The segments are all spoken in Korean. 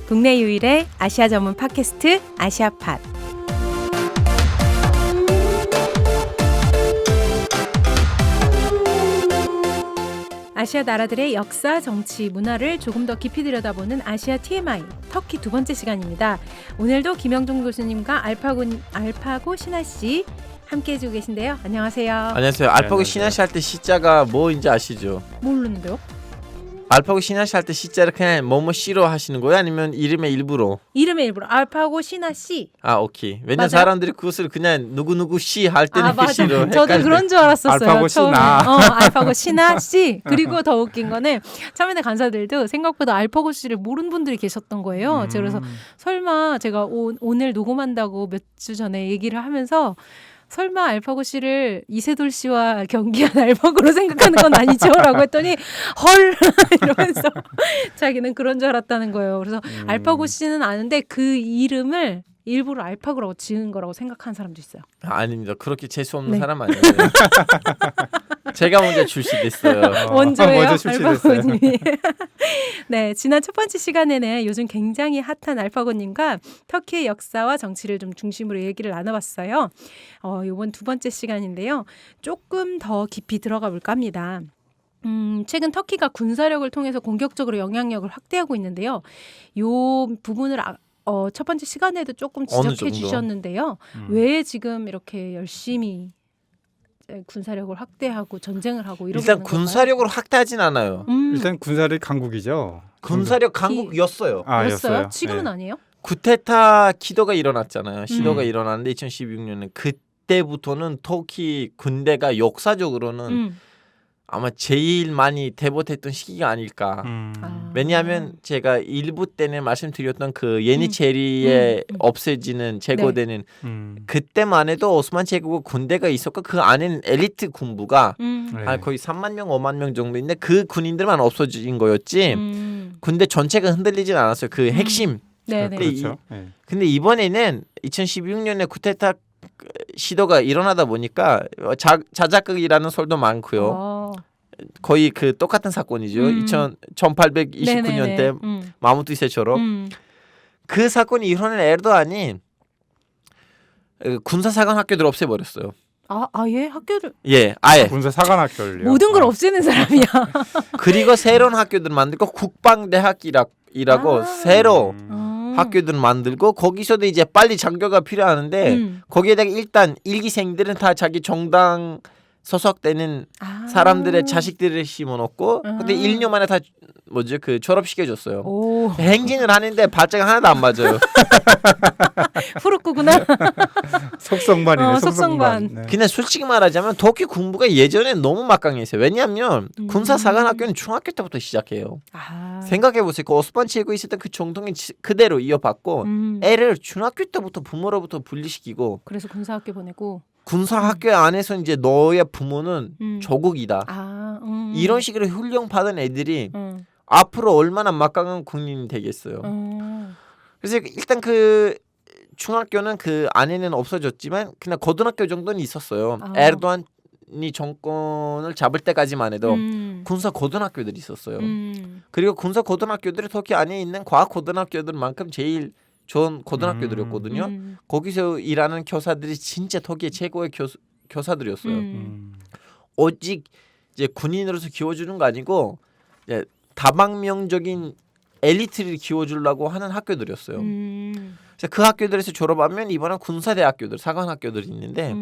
국내 유일의 아시아 전문 팟캐스트 아시아팟. 아시아 나라들의 역사, 정치, 문화를 조금 더 깊이 들여다보는 아시아 TMI 터키 두 번째 시간입니다. 오늘도 김영종 교수님과 알파고 신하 씨 함께 해주고 계신데요. 안녕하세요. 안녕하세요. 알파고 신하 씨 할 때 시자가 뭐인지 아시죠? 모르는데요? 알파고 신하 씨 할 때 시자를 그냥 뭐뭐 씨로 하시는 거예요? 아니면 이름의 일부로? 이름의 일부로 알파고 신하 씨. 아, 오케이. 왜냐면 맞아요? 사람들이 그것을 그냥 누구누구 씨 할 때는 맞아. 씨로 저도 그런 줄 알았었어요. 알파고 처음에. 신하. 알파고 신하 씨. 그리고 더 웃긴 거는 참여대 간사들도 생각보다 알파고 씨를 모르는 분들이 계셨던 거예요. 그래서 설마 제가 오늘 녹음한다고 몇 주 전에 얘기를 하면서 설마 알파고 씨를 이세돌 씨와 경기한 알파고로 생각하는 건 아니죠? 라고 했더니 헐 이러면서 자기는 그런 줄 알았다는 거예요. 그래서 알파고 씨는 아는데 그 이름을 일부러 알파고라고 지은 거라고 생각하는 사람도 있어요. 아닙니다. 그렇게 재수 없는 네. 사람 아니에요. 제가 먼저 출시됐어요. 먼저예요? 먼저 출시됐어요. 알파고님이. 네, 지난 첫 번째 시간에는 요즘 굉장히 핫한 알파고님과 터키의 역사와 정치를 좀 중심으로 얘기를 나눠봤어요. 이번 두 번째 시간인데요. 조금 더 깊이 들어가 볼까 합니다. 최근 터키가 군사력을 통해서 공격적으로 영향력을 확대하고 있는데요. 요 부분을 첫 번째 시간에도 조금 지적해 주셨는데요. 왜 지금 이렇게 열심히 군사력을 확대하고 전쟁을 하고 이러고 일단 있는 건가요? 군사력으로 확대하진 않아요. 일단 군사력 강국이죠. 군사력 강국이었어요. 였어요. 지금은 네. 아니에요? 쿠데타 기도가 일어났잖아요. 시도가 일어났는데 2016년에 그때부터는 터키 군대가 역사적으로는 아마 제일 많이 대보했던 시기가 아닐까. 왜냐하면 제가 일부 때는 말씀드렸던 그 예니체리에 없애지는 제거되는 그때만 해도 오스만 제국 군대가 있었고 그 안에는 엘리트 군부가 네. 거의 3만 명, 5만 명 정도인데 그 군인들만 없어진 거였지 군대 전체가 흔들리진 않았어요. 그 핵심. 네네. 그렇죠. 네. 근데 이번에는 2016년에 쿠데타 시도가 일어나다 보니까 자작극이라는 설도 많고요. 거의 그 똑같은 사건이죠. 1829년 때 마무트 이세처럼 그 사건이 일어난 에르도안이 군사사관 학교들 없애버렸어요. 아예 학교를 아예 군사 사관학교를요. 모든 걸 없애는 사람이야. 그리고 새로운 학교들 만들고 국방대학이라고 새로 학교들 만들고 거기서도 이제 빨리 장교가 필요하는데 거기에다가 일단 일기생들은 다 자기 정당 소속되는 사람들의 자식들을 심어놓고 근데 1년 만에 다 그 졸업시켜줬어요. 행진을 하는데 발자가 하나도 안 맞아요. 후루꾸구나. 속성반이네. 속성반. 네. 그냥 솔직히 말하자면 터키 군부가 예전에 너무 막강했어요. 왜냐하면 군사사관학교는 중학교 때부터 시작해요. 생각해보세요. 그 오스만 제국에 있었던 그 정통이 그대로 이어받고 애를 중학교 때부터 부모로부터 분리시키고 그래서 군사학교 보내고 군사학교 안에서 이제 너의 부모는 조국이다. 이런 식으로 훈련 받은 애들이 앞으로 얼마나 막강한 군인이 되겠어요. 그래서 일단 그 중학교는 그 안에는 없어졌지만 그냥 고등학교 정도는 있었어요. 에르도안이 정권을 잡을 때까지만 해도 군사 고등학교들이 있었어요. 그리고 군사 고등학교들이 터키 안에 있는 과학 고등학교들만큼 제일 좋은 고등학교들이었거든요. 거기서 일하는 교사들이 진짜 터키의 최고의 교사들이었어요. 오직 이제 군인으로서 키워주는 거 아니고 이제 다방면적인 엘리트를 키워주려고 하는 학교들이었어요. 그래서 그 학교들에서 졸업하면 이번엔 군사대학교들, 사관학교들이 있는데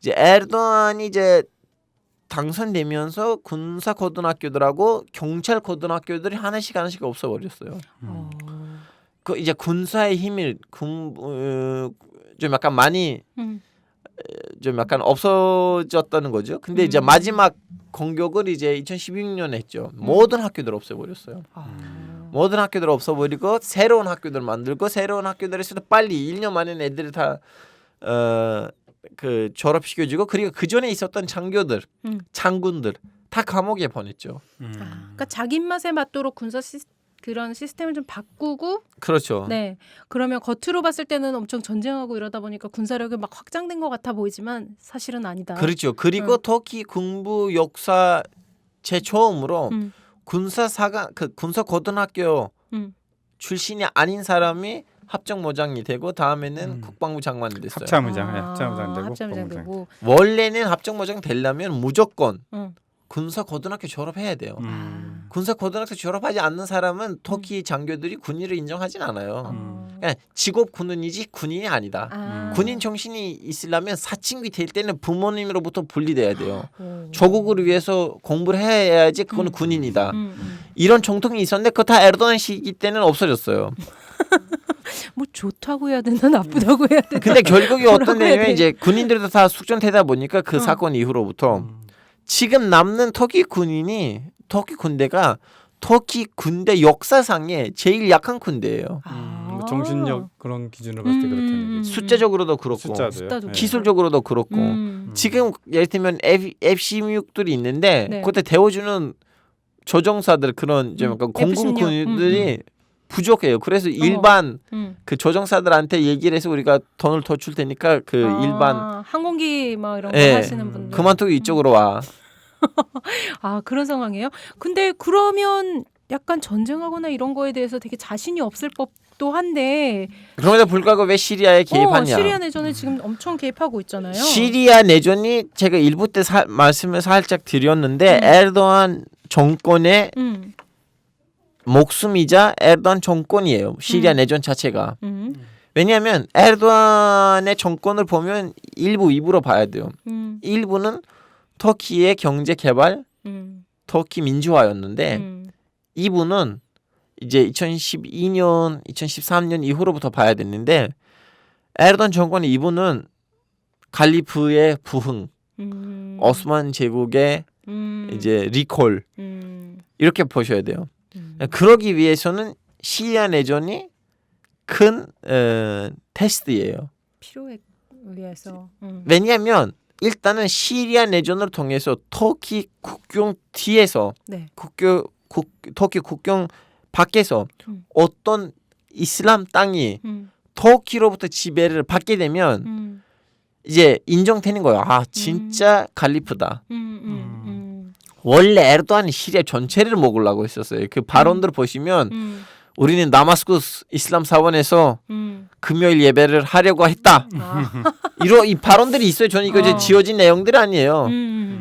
이제 에르도안이 이제 당선되면서 군사고등학교들하고 경찰고등학교들이 하나씩 없어버렸어요. 그 이제 군사의 힘을 좀 약간 많이 좀 약간 없어졌다는 거죠. 근데 이제 마지막 공격을 이제 2016년에 했죠. 모든 학교들 없애버렸어요. 모든 학교들 없어버리고 새로운 학교들 만들고 새로운 학교들에서도 빨리 1년 만에 애들이 다 그 졸업시켜주고 그리고 그 전에 있었던 장군들 다 감옥에 보냈죠. 그러니까 자기 입맛에 맞도록 그런 시스템을 좀 바꾸고 그렇죠. 네. 그러면 겉으로 봤을 때는 엄청 전쟁하고 이러다 보니까 군사력이 막 확장된 것 같아 보이지만 사실은 아니다. 그렇죠. 그리고 터키 군부 역사 최초음으로 군사 고등학교 출신이 아닌 사람이 합참의장이 되고 다음에는 국방부 장관이 됐어요. 합참의장 되고 합참의장 되고. 원래는 합참의장 되려면 무조건 군사고등학교 졸업해야 돼요. 군사고등학교 졸업하지 않는 사람은 터키 장교들이 군인을 인정하진 않아요. 그냥 직업 군인이지 군인이 아니다. 군인 정신이 있으려면 사춘기 될 때는 부모님으로부터 분리돼야 돼요. 조국을 위해서 공부를 해야지 그거는 군인이다. 이런 정통이 있었는데 그거 다 에르도안 시기 때는 없어졌어요. 뭐 좋다고 해야 되나 나쁘다고 해야 되나. 근데 결국이 어떤 내용이 이제 군인들도 다 숙전되다 보니까 그 사건 이후로부터 지금 남는 터키 군대가 터키 군대 역사상에 제일 약한 군대예요. 뭐 정신력 그런 기준으로 봤을 때 그렇다는 얘기죠. 숫자적으로도 그렇고 숫자도요? 기술적으로도 그렇고 지금 예를 들면 F-16들이 있는데 네. 그때 데워주는 조종사들 그런 좀 약간 공군 군인들이 부족해요. 그래서 일반 그 조종사들한테 얘기를 해서 우리가 돈을 더 줄 테니까 그 일반 항공기 뭐 이런 거 예, 하시는 분들 그만두고 이쪽으로 와. 아 그런 상황이에요? 근데 그러면 약간 전쟁하거나 이런 거에 대해서 되게 자신이 없을 법도 한데 그럼에도 불구하고 왜 시리아에 개입하냐? 시리아 내전에 지금 엄청 개입하고 있잖아요. 시리아 내전이 제가 일부 때 말씀을 살짝 드렸는데 에르도안 정권의 목숨이자 에르도안 정권이에요. 시리아 내전 자체가. 왜냐하면 에르도안의 정권을 보면 일부 2부로 봐야 돼요. 일부는 터키의 경제 개발, 터키 민주화였는데 2부는 이제 2012년, 2013년 이후로부터 봐야 됐는데 에르도안 정권의 2부는 갈리프의 부흥, 오스만 제국의 이제 리콜 이렇게 보셔야 돼요. 그러기 위해서는 시리아 내전이 큰 테스트예요. 필요에 의해서. 왜냐하면 일단은 시리아 내전을 통해서 터키 국경 뒤에서 네. 터키 국경 밖에서 어떤 이슬람 땅이 터키로부터 지배를 받게 되면 이제 인정되는 거예요. 아 진짜 갈리프다. 원래 에르도안이 시리아 전체를 먹으려고 했었어요. 그 발언들 보시면 우리는 다마스쿠스 이슬람 사원에서 금요일 예배를 하려고 했다. 이런 이 발언들이 있어요. 저는 이거 이제 지어진 내용들이 아니에요.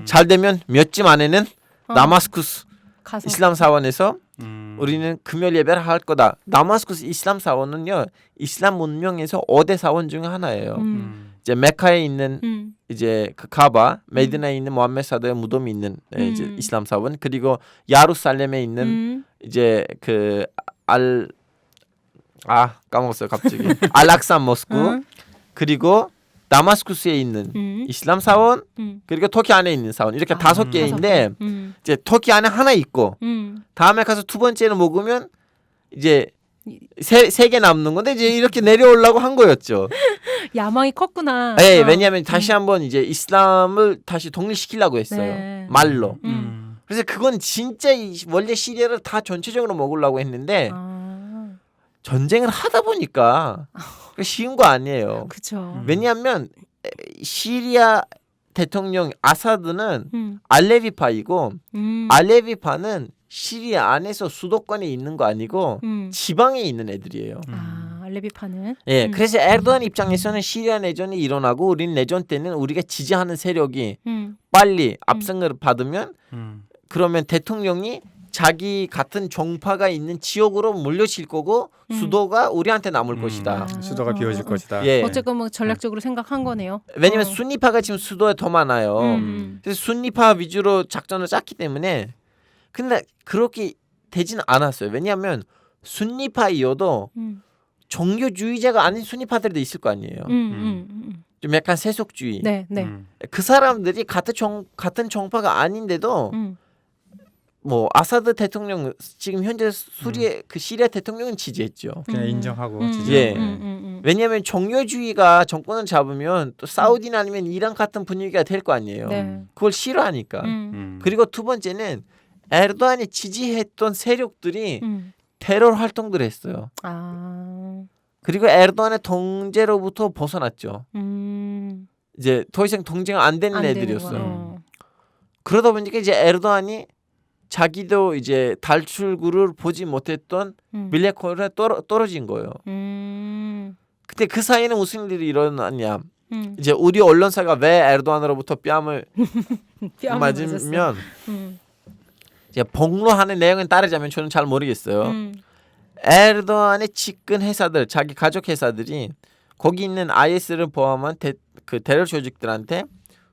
잘 되면 몇 집 안에는 다마스쿠스 가서. 이슬람 사원에서 우리는 금요일 예배를 할 거다. 다마스쿠스 이슬람 사원은요 이슬람 문명에서 5대 사원 중에 하나예요. 이제 메카에 있는 이제 그 카바, 메디나에 있는 모함메드 사도의 무덤이 있는 이제 이슬람 사원, 그리고 야루살렘에 있는 이제 그 까먹었어요 갑자기. 알락사 모스크, 그리고 다마스쿠스에 있는 이슬람 사원, 그리고 터키 안에 있는 사원, 이렇게 5개인데 이제 터키 안에 하나 있고 다음에 가서 두 번째는 먹으면 이제 세 개 남는 건데 이제 이렇게 내려오려고 한 거였죠. 야망이 컸구나. 네, 왜냐하면 다시 한번 이제 이슬람을 다시 독립시키려고 했어요. 네. 말로. 그래서 그건 진짜 원래 시리아를 다 전체적으로 먹으려고 했는데 전쟁을 하다 보니까 쉬운 거 아니에요. 그렇죠. 왜냐하면 시리아 대통령 아사드는 알레비파이고 알레비파는 시리아 안에서 수도권에 있는 거 아니고 지방에 있는 애들이에요. 알레비파는. 예, 그래서 에르도안 입장에서는 시리아 내전이 일어나고 우리는 내전 때는 우리가 지지하는 세력이 빨리 압승을 받으면 그러면 대통령이 자기 같은 종파가 있는 지역으로 물려질 거고 수도가 우리한테 남을 것이다. 수도가 비워질 것이다. 예. 어쨌건 뭐 전략적으로 생각한 거네요. 왜냐면 순니파가 지금 수도에 더 많아요. 그래서 순니파 위주로 작전을 짰기 때문에 근데 그렇게 되지는 않았어요. 왜냐하면 순니파이어도 종교주의자가 아닌 순니파들도 있을 거 아니에요. 좀 약간 세속주의. 네, 네. 그 사람들이 같은 종파가 아닌데도 뭐 아사드 대통령 지금 현재 그 시리아 대통령은 지지했죠. 그냥 인정하고 지지하고. 예. 왜냐하면 종교주의가 정권을 잡으면 또 사우디나 아니면 이란 같은 분위기가 될 거 아니에요. 네. 그걸 싫어하니까. 그리고 두 번째는 에르도안이 지지했던 세력들이 테러 활동들을 했어요. 그리고 에르도안의 통제로부터 벗어났죠. 이제 더 이상 통제가 안 되는 애들이었어요. 그러다 보니까 이제 에르도안이 자기도 이제 탈출구를 보지 못했던 블랙홀에 떨어진 거예요. 근데 그 사이에는 무슨 일이 일어났냐? 이제 우리 언론사가 왜 에르도안으로부터 뺨을 맞으면 이제 폭로하는 내용에 따르자면 저는 잘 모르겠어요. 에르도안의 측근 회사들, 자기 가족 회사들이 거기 있는 IS를 포함한 그 테러 조직들한테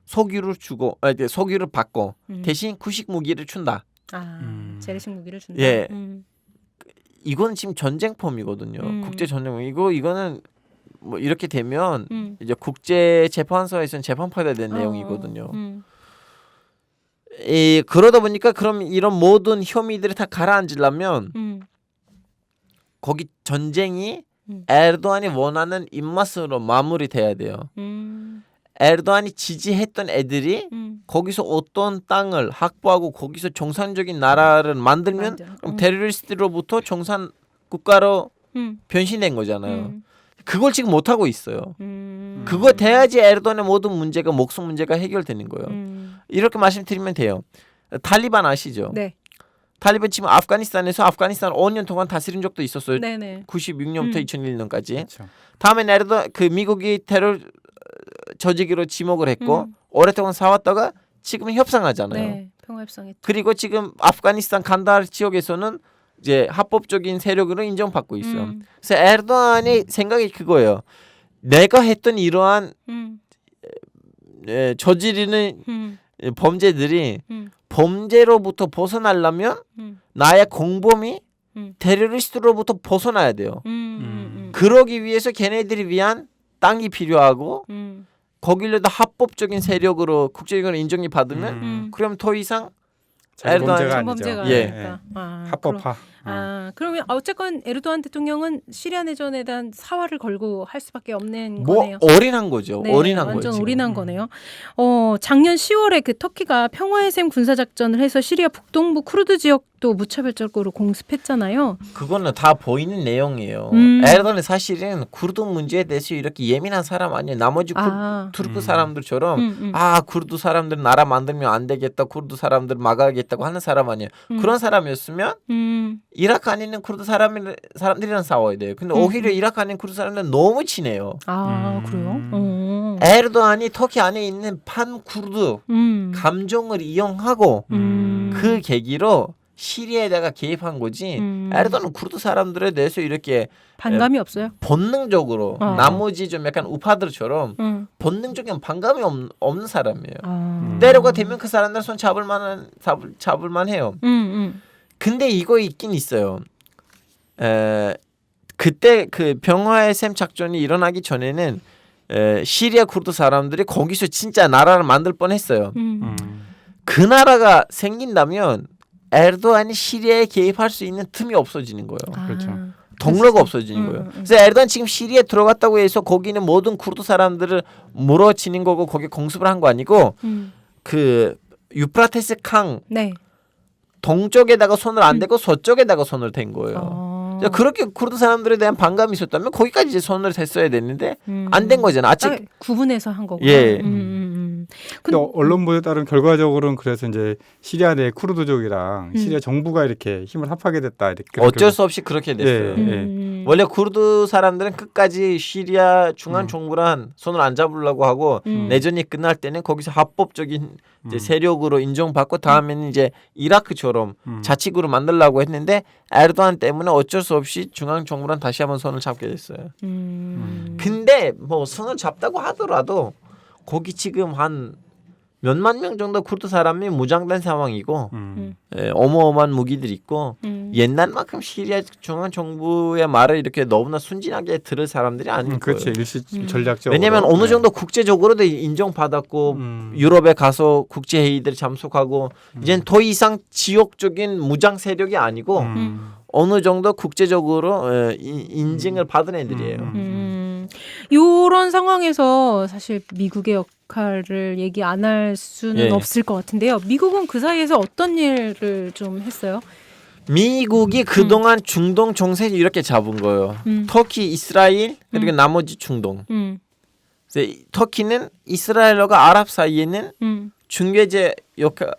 석유를 주고, 석유를 받고 대신 구식 무기를 준다. 재래식 무기를 준다. 예, 이건 지금 전쟁범이거든요. 국제 전쟁범. 이거는 뭐 이렇게 되면 이제 국제 재판소에서는 재판받아야 되는 내용이거든요. 그러다 보니까 그럼 이런 모든 혐의들을 다 가라앉으려면 거기 전쟁이 에르도안이 원하는 입맛으로 마무리돼야 돼요. 에르도안이 지지했던 애들이 거기서 어떤 땅을 확보하고 거기서 정상적인 나라를 만들면 그럼 테러리스트로부터 정상 국가로 변신된 거잖아요. 그걸 지금 못 하고 있어요. 그거 돼야지 에르도안의 모든 문제가 목숨 문제가 해결되는 거예요. 이렇게 말씀드리면 돼요. 탈리반 아시죠? 네. 탈리반 지금 아프가니스탄에서 아프가니스탄 5년 동안 다스린 적도 있었어요. 네네. 96년부터 2001년까지. 그렇죠. 다음에 에르도안 그 미국이 테러 조직으로 지목을 했고 오랫동안 싸웠다가 지금 협상하잖아요. 네, 평화협상했죠. 그리고 지금 아프가니스탄 간다르 지역에서는 이제 합법적인 세력으로 인정받고 있어요. 그래서 에르도안의 생각이 그거예요. 내가 했던 이러한 저지르는 범죄들이 범죄로부터 벗어나려면 나의 공범이 테러리스트로부터 벗어나야 돼요. 그러기 위해서 걔네들이 위한 땅이 필요하고 거기로도 합법적인 세력으로 국제적으로 인정이 받으면 그럼 더 이상 범죄가 아니죠. 범죄가 예. 아니니까. 합법화. 그러면 어쨌건 에르도안 대통령은 시리아 내전에 대한 사활을 걸고 할 수밖에 없는 뭐 거네요. 올인한 거죠. 네, 올인한 완전 거예요. 올인한 거네요. 작년 10월에 그 터키가 평화의 샘 군사작전을 해서 시리아 북동부 쿠르드 지역도 무차별적으로 공습했잖아요. 그거는 다 보이는 내용이에요. 에르도안은 사실은 쿠르드 문제에 대해서 이렇게 예민한 사람 아니에요. 나머지 투르크 사람들처럼 쿠르드 사람들 나라 만들면 안 되겠다. 쿠르드 사람들 막아야겠다고 하는 사람 아니에요. 그런 사람이었으면 이라크 안에 있는 쿠르드 사람들이랑 싸워야 돼요. 근데 오히려 이라크 안에 있는 쿠르드 사람들은 너무 친해요. 그래요? 에르도안이 터키 안에 있는 판 쿠르드 감정을 이용하고 그 계기로 시리아에다가 개입한 거지. 에르도안은 쿠르드 사람들에 대해서 이렇게 반감이 없어요? 본능적으로 나머지 좀 약간 우파들처럼 본능적인 반감이 없는 사람이에요. 때려가 되면 그 사람들 손 잡을만 해요. 근데 이거 있긴 있어요. 그때 그 평화의 샘 작전이 일어나기 전에는 시리아 쿠르드 사람들이 거기서 진짜 나라를 만들 뻔했어요. 그 나라가 생긴다면 에르도안이 시리아에 개입할 수 있는 틈이 없어지는 거예요. 그렇죠. 동로가 없어지는 거예요. 그래서 에르도안 지금 시리아에 들어갔다고 해서 거기는 모든 쿠르드 사람들을 물어치는 거고 거기에 공습을 한 거 아니고 그 유프라테스 강 네. 동쪽에다가 손을 안 대고 서쪽에다가 손을 댄 거예요. 그렇게 쿠르드 사람들에 대한 반감이 있었다면 거기까지 이제 손을 댔어야 됐는데 안 된 거잖아. 아직 구분해서 한 거구나. 예. 근데 언론 보도에 따른 결과적으로는 그래서 이제 시리아 내 쿠르드족이랑 시리아 정부가 이렇게 힘을 합하게 됐다. 이렇게 어쩔 수 없이 그렇게 됐어요. 예. 원래 쿠르드 사람들은 끝까지 시리아 중앙 정부랑 손을 안 잡으려고 하고 내전이 끝날 때는 거기서 합법적인 이제 세력으로 인정받고 다음에는 이제 이라크처럼 자치구를 만들려고 했는데 에르도안 때문에 어쩔 수 없이 중앙 정부랑 다시 한번 손을 잡게 됐어요. 근데 뭐 손을 잡다고 하더라도 거기 지금 한 몇만 명 정도 쿠르드 사람이 무장된 상황이고 어마어마한 무기들이 있고 옛날만큼 시리아 중앙 정부의 말을 이렇게 너무나 순진하게 들을 사람들이 아닌 거예요. 그렇죠. 일시 전략적으로. 왜냐하면 어느 정도 국제적으로도 인정받았고 유럽에 가서 국제 회의들 참석하고 이젠 더 이상 지역적인 무장 세력이 아니고 어느 정도 국제적으로 인증을 받은 애들이에요. 이런 상황에서 사실 미국의 역할을 얘기 안 할 수는 없을 것 같은데요. 미국은 그 사이에서 어떤 일을 좀 했어요? 미국이 그동안 중동 정세를 이렇게 잡은 거예요. 터키, 이스라엘 그리고 나머지 중동. 그래서 터키는 이스라엘과 아랍 사이에는 중개제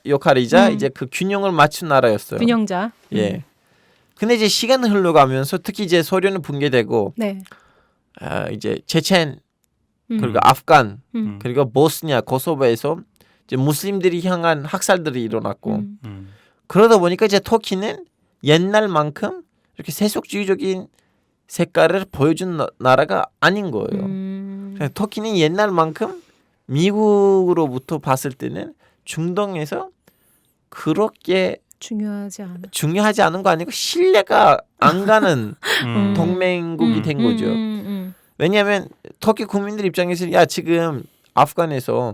역할이자 이제 그 균형을 맞춘 나라였어요. 균형자. 예. 근데 이제 시간이 흘러가면서 특히 이제 소련은 붕괴되고 네. 이제 체첸 그리고 아프간 그리고 보스니아 코소보에서 이제 무슬림들이 향한 학살들이 일어났고 그러다 보니까 이제 터키는 옛날만큼 이렇게 세속주의적인 색깔을 보여준 나라가 아닌 거예요. 터키는 옛날만큼 미국으로부터 봤을 때는 중동에서 그렇게 중요하지 않은 거 아니고 신뢰가 안 가는 동맹국이 된 거죠. 왜냐하면 터키 국민들 입장에서 야 지금 아프간에서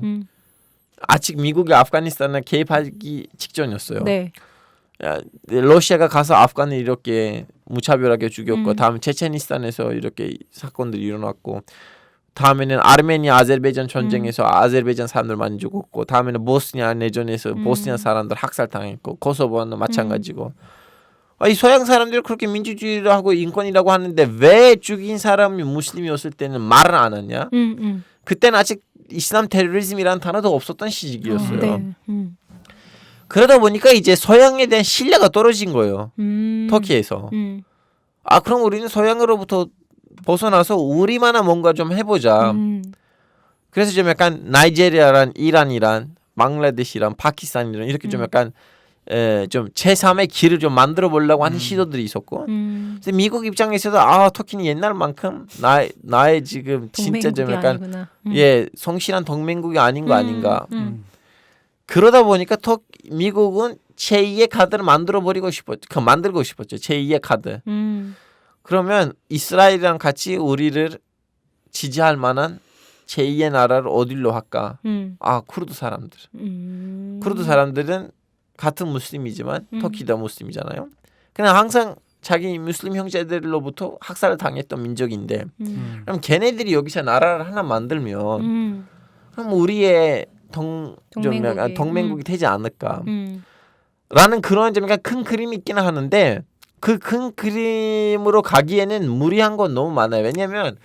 아직 미국이 아프가니스탄에 개입하기 직전이었어요. 네. 야, 러시아가 가서 아프간을 이렇게 무차별하게 죽였고 다음에 체체니스탄에서 이렇게 사건들이 일어났고 다음에는 아르메니아 아제르바이잔 전쟁에서 아제르바이잔 사람들 많이 죽었고 다음에는 보스니아 내전에서 보스니아 사람들 학살당했고 코소보는 마찬가지고 이 서양 사람들이 그렇게 민주주의를 하고 인권이라고 하는데 왜 죽인 사람이 무슬림이었을 때는 말을 안 하냐? 그때는 아직 이슬람 테러리즘이라는 단어도 없었던 시기였어요. 네. 그러다 보니까 이제 서양에 대한 신뢰가 떨어진 거예요. 터키에서. 아 그럼 우리는 서양으로부터 벗어나서 우리만한 뭔가 좀 해보자. 그래서 좀 약간 나이지리아란 이란이란 방글라데시란 파키스탄이란 이렇게 좀 약간 좀 제3의 길을 좀 만들어 보려고 하는 시도들이 있었고 그래서 미국 입장에서도 터키는 옛날만큼 나의 지금 진짜 좀 약간 성실한 동맹국이 아닌 거 아닌가. 그러다 보니까 미국은 제2의 카드를 만들고 싶었죠. 제2의 카드. 그러면 이스라엘이랑 같이 우리를 지지할 만한 제2의 나라를 어디로 할까? 쿠르드 사람들. 쿠르드 사람들은 같은 무슬림이지만 터키도 무슬림이잖아요. 그냥 항상 자기 무슬림 형제들로부터 학살을 당했던 민족인데 그럼 걔네들이 여기서 나라를 하나 만들면 그럼 우리의 동맹국이 되지 않을까? 라는 그런 좀 약간 큰 그림이 있기는 하는데 그 큰 그림으로 가기에는 무리한 건 너무 많아요. 왜냐하면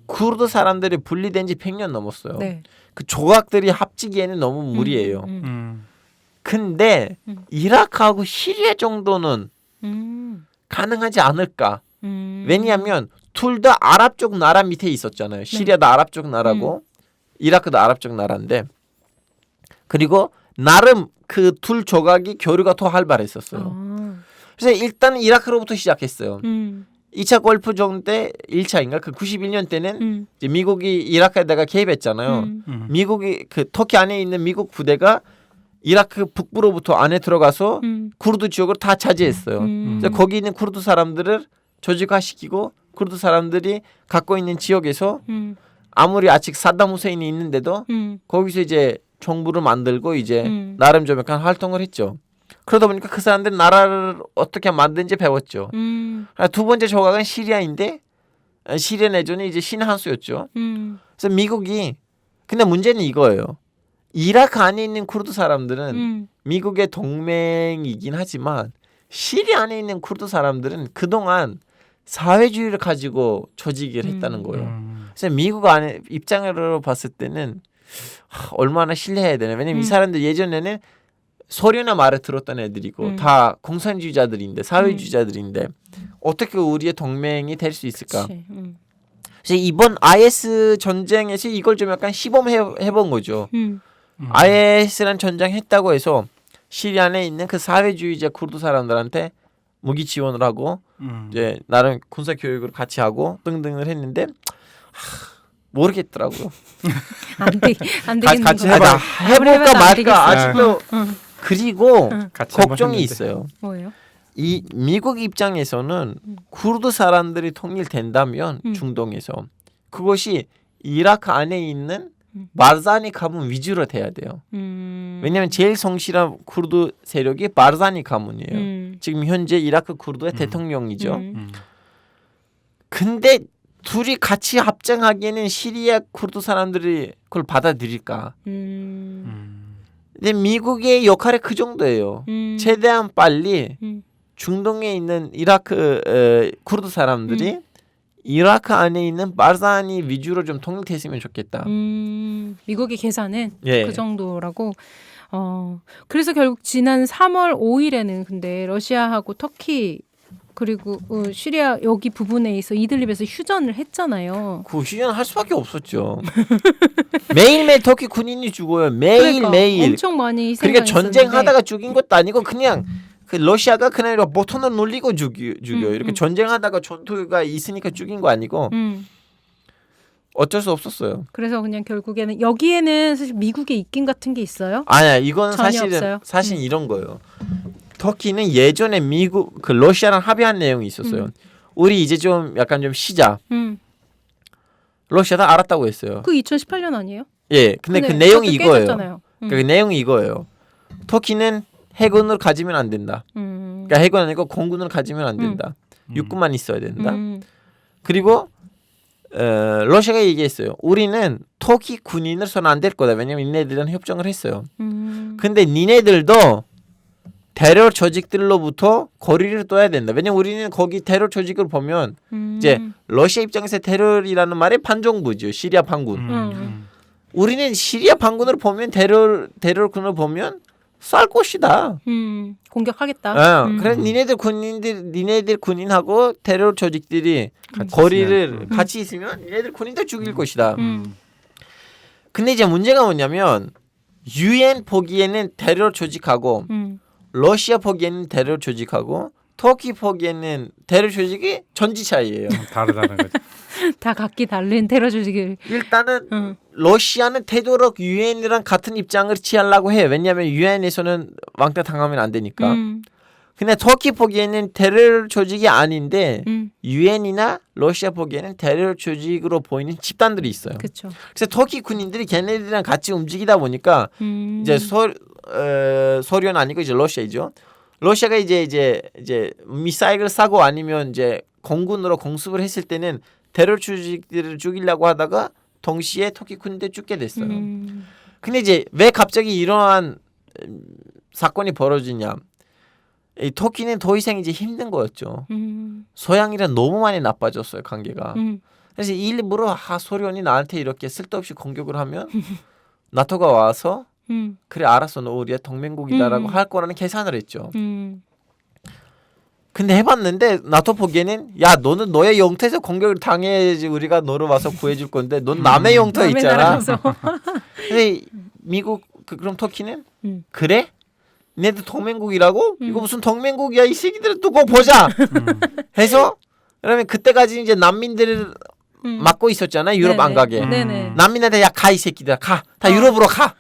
쿠르드 사람들이 분리된 지 100년 넘었어요. 네. 그 조각들이 합치기에는 너무 무리예요. 근데 이라크하고 시리아 정도는 가능하지 않을까? 왜냐하면 둘 다 아랍 쪽 나라 밑에 있었잖아요. 시리아도 아랍 쪽 나라고 이라크도 아랍 쪽 나라인데 그리고 나름 그 둘 조각이 교류가 더 활발했었어요. 그래서 일단 이라크로부터 시작했어요. 2차 걸프전 때 1차인가 그 91년 때는 이제 미국이 이라크에다가 개입했잖아요. 미국이 그 터키 안에 있는 미국 부대가 이라크 북부로부터 안에 들어가서 쿠르드 지역을 다 차지했어요. 그래서 거기 있는 쿠르드 사람들을 조직화시키고 쿠르드 사람들이 갖고 있는 지역에서 아무리 아직 사담 후세인이 있는데도 거기서 이제 정부를 만들고 이제 나름 좀 약간 활동을 했죠. 그러다 보니까 그 사람들은 나라를 어떻게 만드는지 배웠죠. 두 번째 조각은 시리아인데 시리아 내전이 이제 신한수였죠. 그래서 미국이 근데 문제는 이거예요. 이라크 안에 있는 쿠르드 사람들은 미국의 동맹이긴 하지만 시리아 안에 있는 쿠르드 사람들은 그동안 사회주의를 가지고 조직을 했다는 거예요. 그래서 미국 안에 입장으로 봤을 때는 얼마나 신뢰해야 되나. 왜냐면 이 사람들 예전에는 소련의 말을 들었던 애들이고 다 공산주의자들인데 사회주의자들인데 어떻게 우리의 동맹이 될 수 있을까. 그래서 이번 IS 전쟁에서 이걸 좀 약간 시범해본 거죠. IS라는 전쟁 했다고 해서 시리아 안에 있는 그 사회주의자 쿠르드 사람들한테 무기 지원을 하고 이제 나름 군사 교육을 같이 하고 등등을 했는데 모르겠더라고요. 안 되겠는 같이 거. 해볼까 말까 아직도 그리고 걱정이 있어요. 뭐예요? 이 미국 입장에서는 쿠르드 사람들이 통일된다면 중동에서 그것이 이라크 안에 있는 바르자니 가문 위주로 돼야 돼요. 왜냐하면 제일 성실한 쿠르드 세력이 바르자니 가문이에요. 지금 현재 이라크 쿠르드의 대통령이죠. 근데 둘이 같이 합장하기에는 시리아 쿠르드 사람들이 그걸 받아들일까? 근데 미국의 역할이 그 정도예요. 최대한 빨리 중동에 있는 이라크 쿠르드 사람들이 이라크 안에 있는 바르자니 위주로 좀 통일됐으면 좋겠다. 미국의 계산은 예. 그 정도라고. 그래서 결국 지난 3월 5일에는 근데 러시아하고 터키 그리고 시리아 여기 부분에 있어 이들립에서 휴전을 했잖아요. 그 휴전 할 수밖에 없었죠. 매일매일 터키 군인이 죽어요. 매일매일. 그러니까 엄청 많이 그러니까 전쟁하다가 죽인 것도 아니고 그냥 그 러시아가 그냥 버튼을 눌리고 죽여요. 이렇게 전쟁하다가 전투가 있으니까 죽인 거 아니고 어쩔 수 없었어요. 그래서 그냥 결국에는 여기에는 사실 미국의 입김 같은 게 있어요? 아니야, 이거는 전혀 없어요? 사실 이런 거예요. 터키는 예전에 미국 그 러시아랑 합의한 내용이 있었어요. 우리 이제 좀 약간 좀 쉬자. 러시아도 알았다고 했어요. 그 2018년 아니에요? 예, 근데 그 내용이 이거예요. 그 그 내용이 이거예요. 터키는 해군을 가지면 안 된다. 그러니까 해군 아니고 공군을 가지면 안 된다. 육군만 있어야 된다. 그리고 러시아가 얘기했어요. 우리는 터키 군인을 손 안 댈 거다. 왜냐면 니네들은 협정을 했어요. 근데 니네들도 테러 조직들로부터 거리를 둬야 된다. 왜냐면 우리는 거기 테러 조직을 보면 이제 러시아 입장에서 테러이라는 말이 반정부죠. 시리아 반군. 우리는 시리아 반군을 보면 테러군을 보면 쌀 것이다. 공격하겠다. 그래서 니네들 군인하고 테러 조직들이 거리를 같이 있으면 니네들 군인도 죽일 것이다. 근데 이제 문제가 뭐냐면 유엔 보기에는 테러 조직하고 러시아 보기에는 테러 조직하고 터키 보기에는 테러 조직이 전지차이예요. 다르다는 거죠. 다 각기 다른 테러 조직을 일단은 러시아는 되도록 유엔이랑 같은 입장을 취하려고 해요. 왜냐하면 유엔에서는 왕따 당하면 안 되니까. 근데 터키 보기에는 테러 조직이 아닌데 유엔이나 러시아 보기에는 테러 조직으로 보이는 집단들이 있어요. 그쵸. 그래서 터키 군인들이 걔네들이랑 같이 움직이다 보니까 이제 소련 아니고 이제 러시아이죠. 러시아가 이제 미사일을 쏴고 아니면 이제 공군으로 공습을 했을 때는 테러 조직들을 죽이려고 하다가 동시에 터키 군인들 죽게 됐어요. 근데 이제 왜 갑자기 이러한 사건이 벌어지냐? 이 터키는 더 이상 이제 힘든 거였죠. 서양이랑 너무 많이 나빠졌어요, 관계가. 그래서 일부러 소련이 나한테 이렇게 쓸데없이 공격을 하면 나토가 와서 그래 알았어, 너 우리의 동맹국이다라고 할 거라는 계산을 했죠. 근데 해봤는데 나토 보기에는 야 너는 너의 영토에서 공격을 당해야지 우리가 너를 와서 구해줄 건데 넌 남의 영토에 있잖아. 근데 미국 그럼 터키는 그래? 얘네들 동맹국이라고? 이거 무슨 동맹국이야 이 새끼들은 두고 보자 해서 그러면 그때까지 이제 난민들을 막고 있었잖아. 유럽 네네. 안 가게. 난민한테 야 가 이 새끼들아 가. 다 유럽으로 가.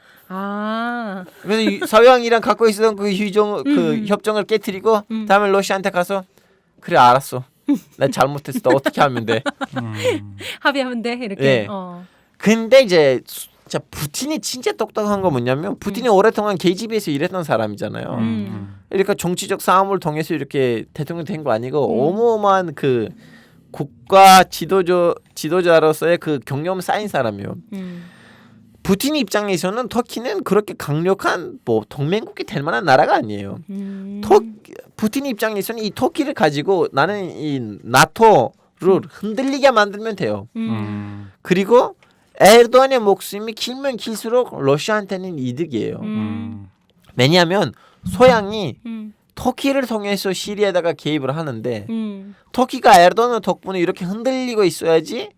그래서 서양이랑 갖고 있었던 그 협정을 깨트리고 다음에 러시아한테 가서 그래 알았어. 나 잘못했어. 너 어떻게 하면 돼? 합의하면 돼 이렇게. 네. 근데 이제 자 푸틴이 진짜 똑똑한 건 뭐냐면 푸틴이 오랫동안 KGB에서 일했던 사람이잖아요. 그러니까 정치적 싸움을 통해서 이렇게 대통령 된 거 아니고 어마어마한 그 국가 지도자로서의 그 경험 쌓인 사람이에요. 푸틴 입장에서는 터키는 그렇게 강력한 뭐 동맹국이 될 만한 나라가 아니에요. 푸틴 입장에서는 이 터키를 가지고 나는 이 나토를 흔들리게 만들면 돼요. 그리고 에르도안의 목숨이 길면 길수록 러시아한테는 이득이에요. 왜냐하면 서양이 터키를 통해서 시리아에다가 개입을 하는데 터키가 에르도안 덕분에 이렇게 흔들리고 있어야지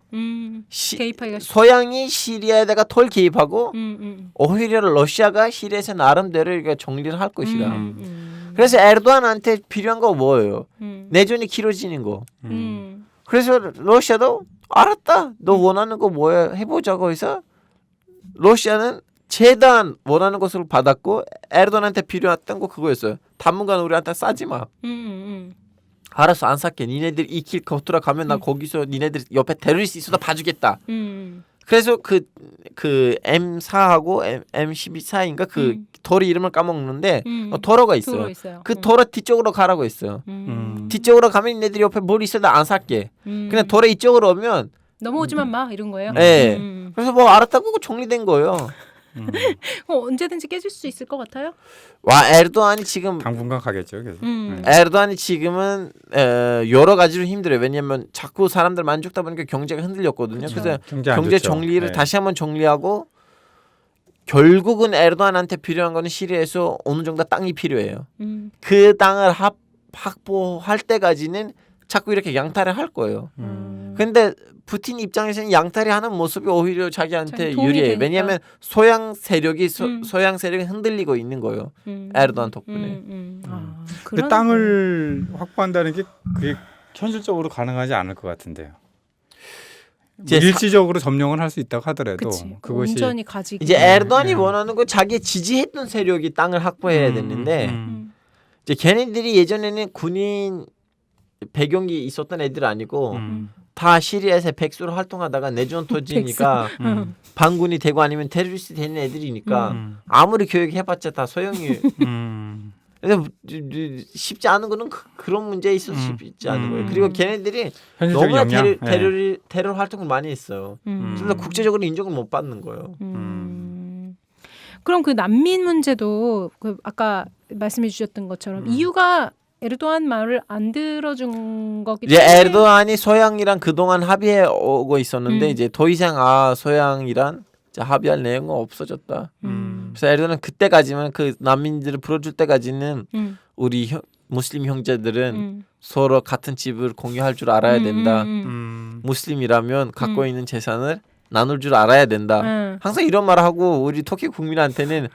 서양이 시리아에다가 덜 개입하고 오히려 러시아가 시리아에서 나름대로 이렇게 정리를 할 것이다. 그래서 에르도안한테 필요한 거 뭐예요? 내전이 길어지는 거. 그래서 러시아도 알았다. 너 원하는 거 뭐야? 해보자고 해서 러시아는 최대한 원하는 것을 받았고 에르도안한테 필요했던 거 그거였어요. 당분간 우리한테 싸지 마. 알았어 안 살게. 니네들 이 길 겉돌아 가면 나 거기서 니네들 옆에 테러리스트 있어도 봐주겠다. 그래서 그 M4하고 M12사인가 그 도로 이름을 까먹는데 도로가 있어요. 그 도로 뒤쪽으로 가라고 했어요. 뒤쪽으로 가면 니네들이 옆에 뭘 있어도 안 살게. 그냥 도로 이쪽으로 오면 넘어오지만 마 이런 거예요. 네. 그래서 뭐 알았다고 정리된 거예요. 언제든지 깨질 수 있을 것 같아요. 와 에르도안이 지금 당분간 가겠죠. 계속. 에르도안이 지금은 여러 가지로 힘들어요. 왜냐하면 자꾸 사람들 만족다 보니까 경제가 흔들렸거든요. 그쵸. 그래서 경제 정리를 다시 한번 정리하고 결국은 에르도안한테 필요한 거는 시리아에서 어느 정도 땅이 필요해요. 그 땅을 확보할 때까지는 자꾸 이렇게 양탈을 할 거예요. 근데 푸틴 입장에서는 양탈이 하는 모습이 오히려 자기한테 유리해요. 왜냐하면 소양 세력이 흔들리고 있는 거예요. 에르도안 덕분에. 그 땅을 확보한다는 게 그게 현실적으로 가능하지 않을 것 같은데요. 일시적으로 점령을 할 수 있다고 하더라도 그것이 온전히 가지기. 이제 에르도안이 원하는 건 자기 지지했던 세력이 땅을 확보해야 되는데 이제 걔네들이 예전에는 군인 배경이 있었던 애들 아니고 다 시리아에서 백수로 활동하다가 내전 터지니까 반군이 되고 아니면 테러리스트 되는 애들이니까 아무리 교육해봤자 다 소용이. 그래서 쉽지 않은 거는 그런 문제에 있어서 쉽지 않은 거예요. 그리고 걔네들이 너무나 테러 활동을 많이 했어요. 그래서 국제적으로 인정을 못 받는 거예요. 그럼 그 난민 문제도 그 아까 말씀해 주셨던 것처럼 이유가 에르도안 말을 안 들어준 거기 때문에 이제 에르도안이 소양이랑 그동안 합의해 오고 있었는데 이제 더 이상 소양이란 합의할 내용은 없어졌다. 그래서 에르도안은 그때까지만 그 난민들을 풀어줄 때까지는 우리 무슬림 형제들은 서로 같은 집을 공유할 줄 알아야 된다. 무슬림이라면 갖고 있는 재산을 나눌 줄 알아야 된다. 항상 이런 말을 하고 우리 터키 국민한테는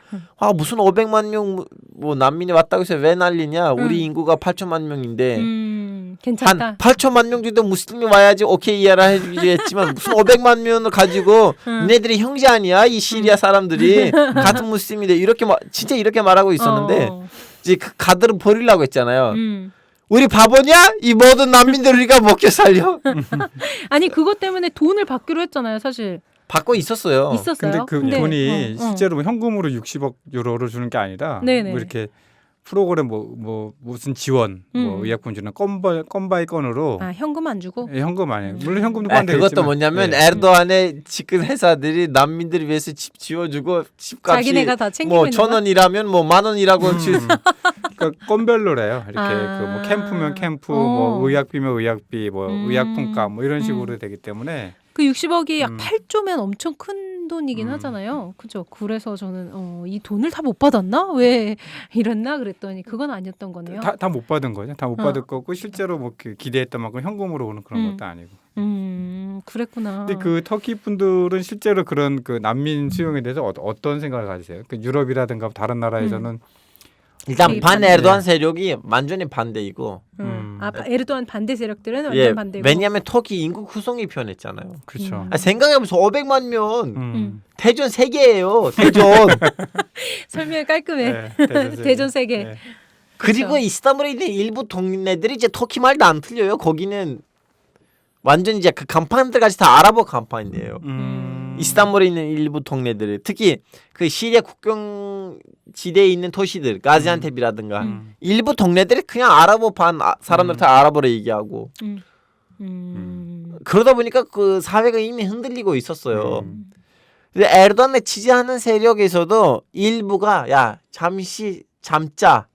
무슨 500만 명 뭐 난민이 왔다고 해서 왜 난리냐. 우리 인구가 8천만 명인데 괜찮다. 한 8천만 명 정도 무슬림이 와야지 오케이 이해를 해주겠지만 무슨 500만 명을 가지고 너네들이 형제 아니야? 이 시리아 사람들이 같은 무슬림인데 이렇게 진짜 이렇게 말하고 있었는데 이제 그 가들을 버리려고 했잖아요. 우리 바보냐? 이 모든 난민들 우리가 먹여 살려. 아니 그것 때문에 돈을 받기로 했잖아요, 사실. 받고 있었어요. 근데 그 돈이 실제로 현금으로 60억 유로를 주는 게 아니라 뭐 이렇게 프로그램 뭐 무슨 지원 뭐 의약품 주는 건바이 건으로 현금 안 주고? 현금 아니에요. 물론 현금도 받는데 그것도 뭐냐면 에르도안의 지금 회사들이 난민들을 위해서 집 지어주고 집값이 자기네가 다 챙기고 뭐 1,000원이라면 뭐 10,000원이라고 그러니까 건별로래요. 이렇게 그 뭐 캠프면 캠프, 뭐 의약비면 의약비, 뭐 의약품값 뭐 이런 식으로 되기 때문에 그 60억이 약 8조면 엄청 큰 돈이긴 하잖아요. 그죠? 그래서 저는 이 돈을 다 못 받았나? 왜 이랬나? 그랬더니 그건 아니었던 거네요. 다 못 받은 거죠. 다 못 받을 거고 실제로 뭐 기대했던 만큼 현금으로 오는 그런 것도 아니고. 그랬구나. 근데 그 터키 분들은 실제로 그런 그 난민 수용에 대해서 어떤 생각을 가지세요? 그 유럽이라든가 다른 나라에서는 일단 반 에르도안 세력이 완전히 반대이고. 에르도안 반대 세력들은 완전 반대고. 왜냐하면 터키 인구 구성이 변했잖아요. 그렇죠. 생각해보세요. 500만 명. 대전 3개예요. 대전. 설명이 깔끔해. 대전 3개. 그리고 그렇죠. 이스탄불에 있는 일부 동네들이 이제 터키 말도 안 틀려요. 거기는 완전 이제 그 간판들까지 다 아랍어 간판이에요. 이스탄불에 있는 일부 동네들, 특히 그 시리아 국경 지대에 있는 도시들, 가지안테프라든가 일부 동네들이 그냥 아랍어 반 사람들 다 아랍어로 얘기하고. 그러다 보니까 그 사회가 이미 흔들리고 있었어요. 근데 에르도안을 지지하는 세력에서도 일부가 잠시 잠자.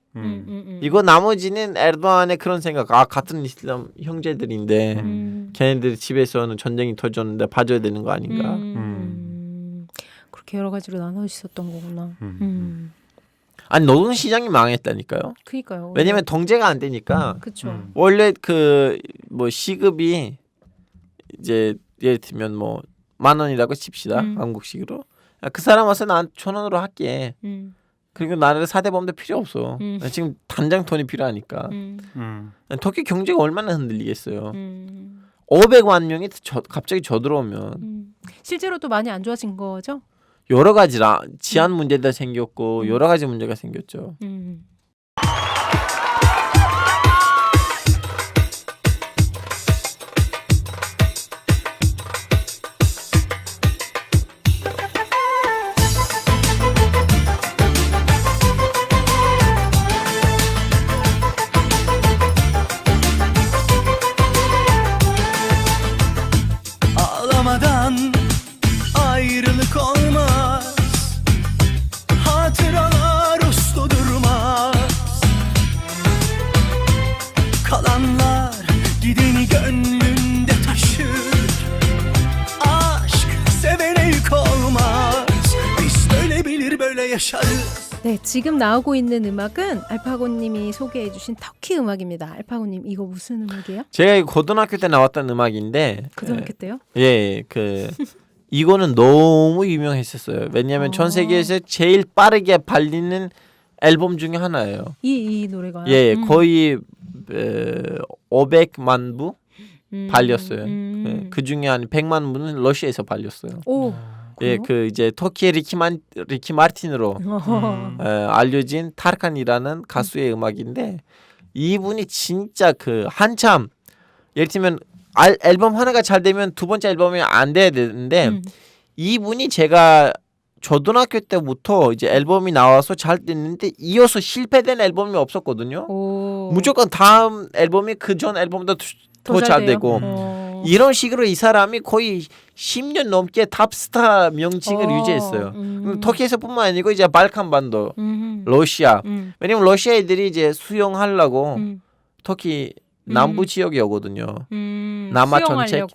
이거 나머지는 에르도안의 그런 생각. 같은 이슬람 형제들인데 걔네들 집에서는 전쟁이 터졌는데 봐줘야 되는 거 아닌가. 그렇게 여러 가지로 나눠 있었던 거구나. 아니 노동 시장이 망했다니까요. 그러니까요. 왜냐면 통제가 안 되니까. 그렇죠. 원래 그 뭐 시급이 이제 예를 들면 뭐 10,000원이라고 칩시다. 한국식으로. 그 사람 와서 난 1,000원으로 할게. 그리고 나를 사대보험도 필요 없어. 지금 당장 돈이 필요하니까. 터키 경제가 얼마나 흔들리겠어요. 500만 명이 갑자기 저들어오면. 실제로 또 많이 안 좋아진 거죠? 여러 가지治安문제도 생겼고 여러 가지 문제가 생겼죠. Ağlamadan ayrılık olmaz. Hatıralar uslu durmaz. yaşarız. 네, 지금 나오고 있는 음악은 알파고님이 소개해주신 터키 음악입니다. 알파고님 이거 무슨 음악이에요? 제가 고등학교 때 나왔던 음악인데 고등학교 때요? 예, 이거는 너무 유명했었어요. 왜냐하면 전 세계에서 제일 빠르게 팔리는 앨범 중에 하나예요. 이 노래가 예, 거의 500만 부 팔렸어요. 예, 그 중에 한 100만 부는 러시아에서 팔렸어요. 오. 예, 이제 터키의 리키 마르틴으로 알려진 타르칸이라는 가수의 음악인데 이분이 진짜 한참 예를 들면 앨범 하나가 잘 되면 두 번째 앨범이 안 돼야 되는데 이분이 제가 초등학교 때부터 이제 앨범이 나와서 잘 됐는데 이어서 실패된 앨범이 없었거든요. 무조건 다음 앨범이 그 전 앨범보다 더 잘 되고 이런 식으로 이 사람이 거의 10년 넘게 탑스타 명칭을 유지했어요. 터키에서뿐만 아니고 이제 발칸반도, 러시아. 왜냐면 러시아 애들이 이제 수영하려고 터키 남부 지역이거든요. 남하천책.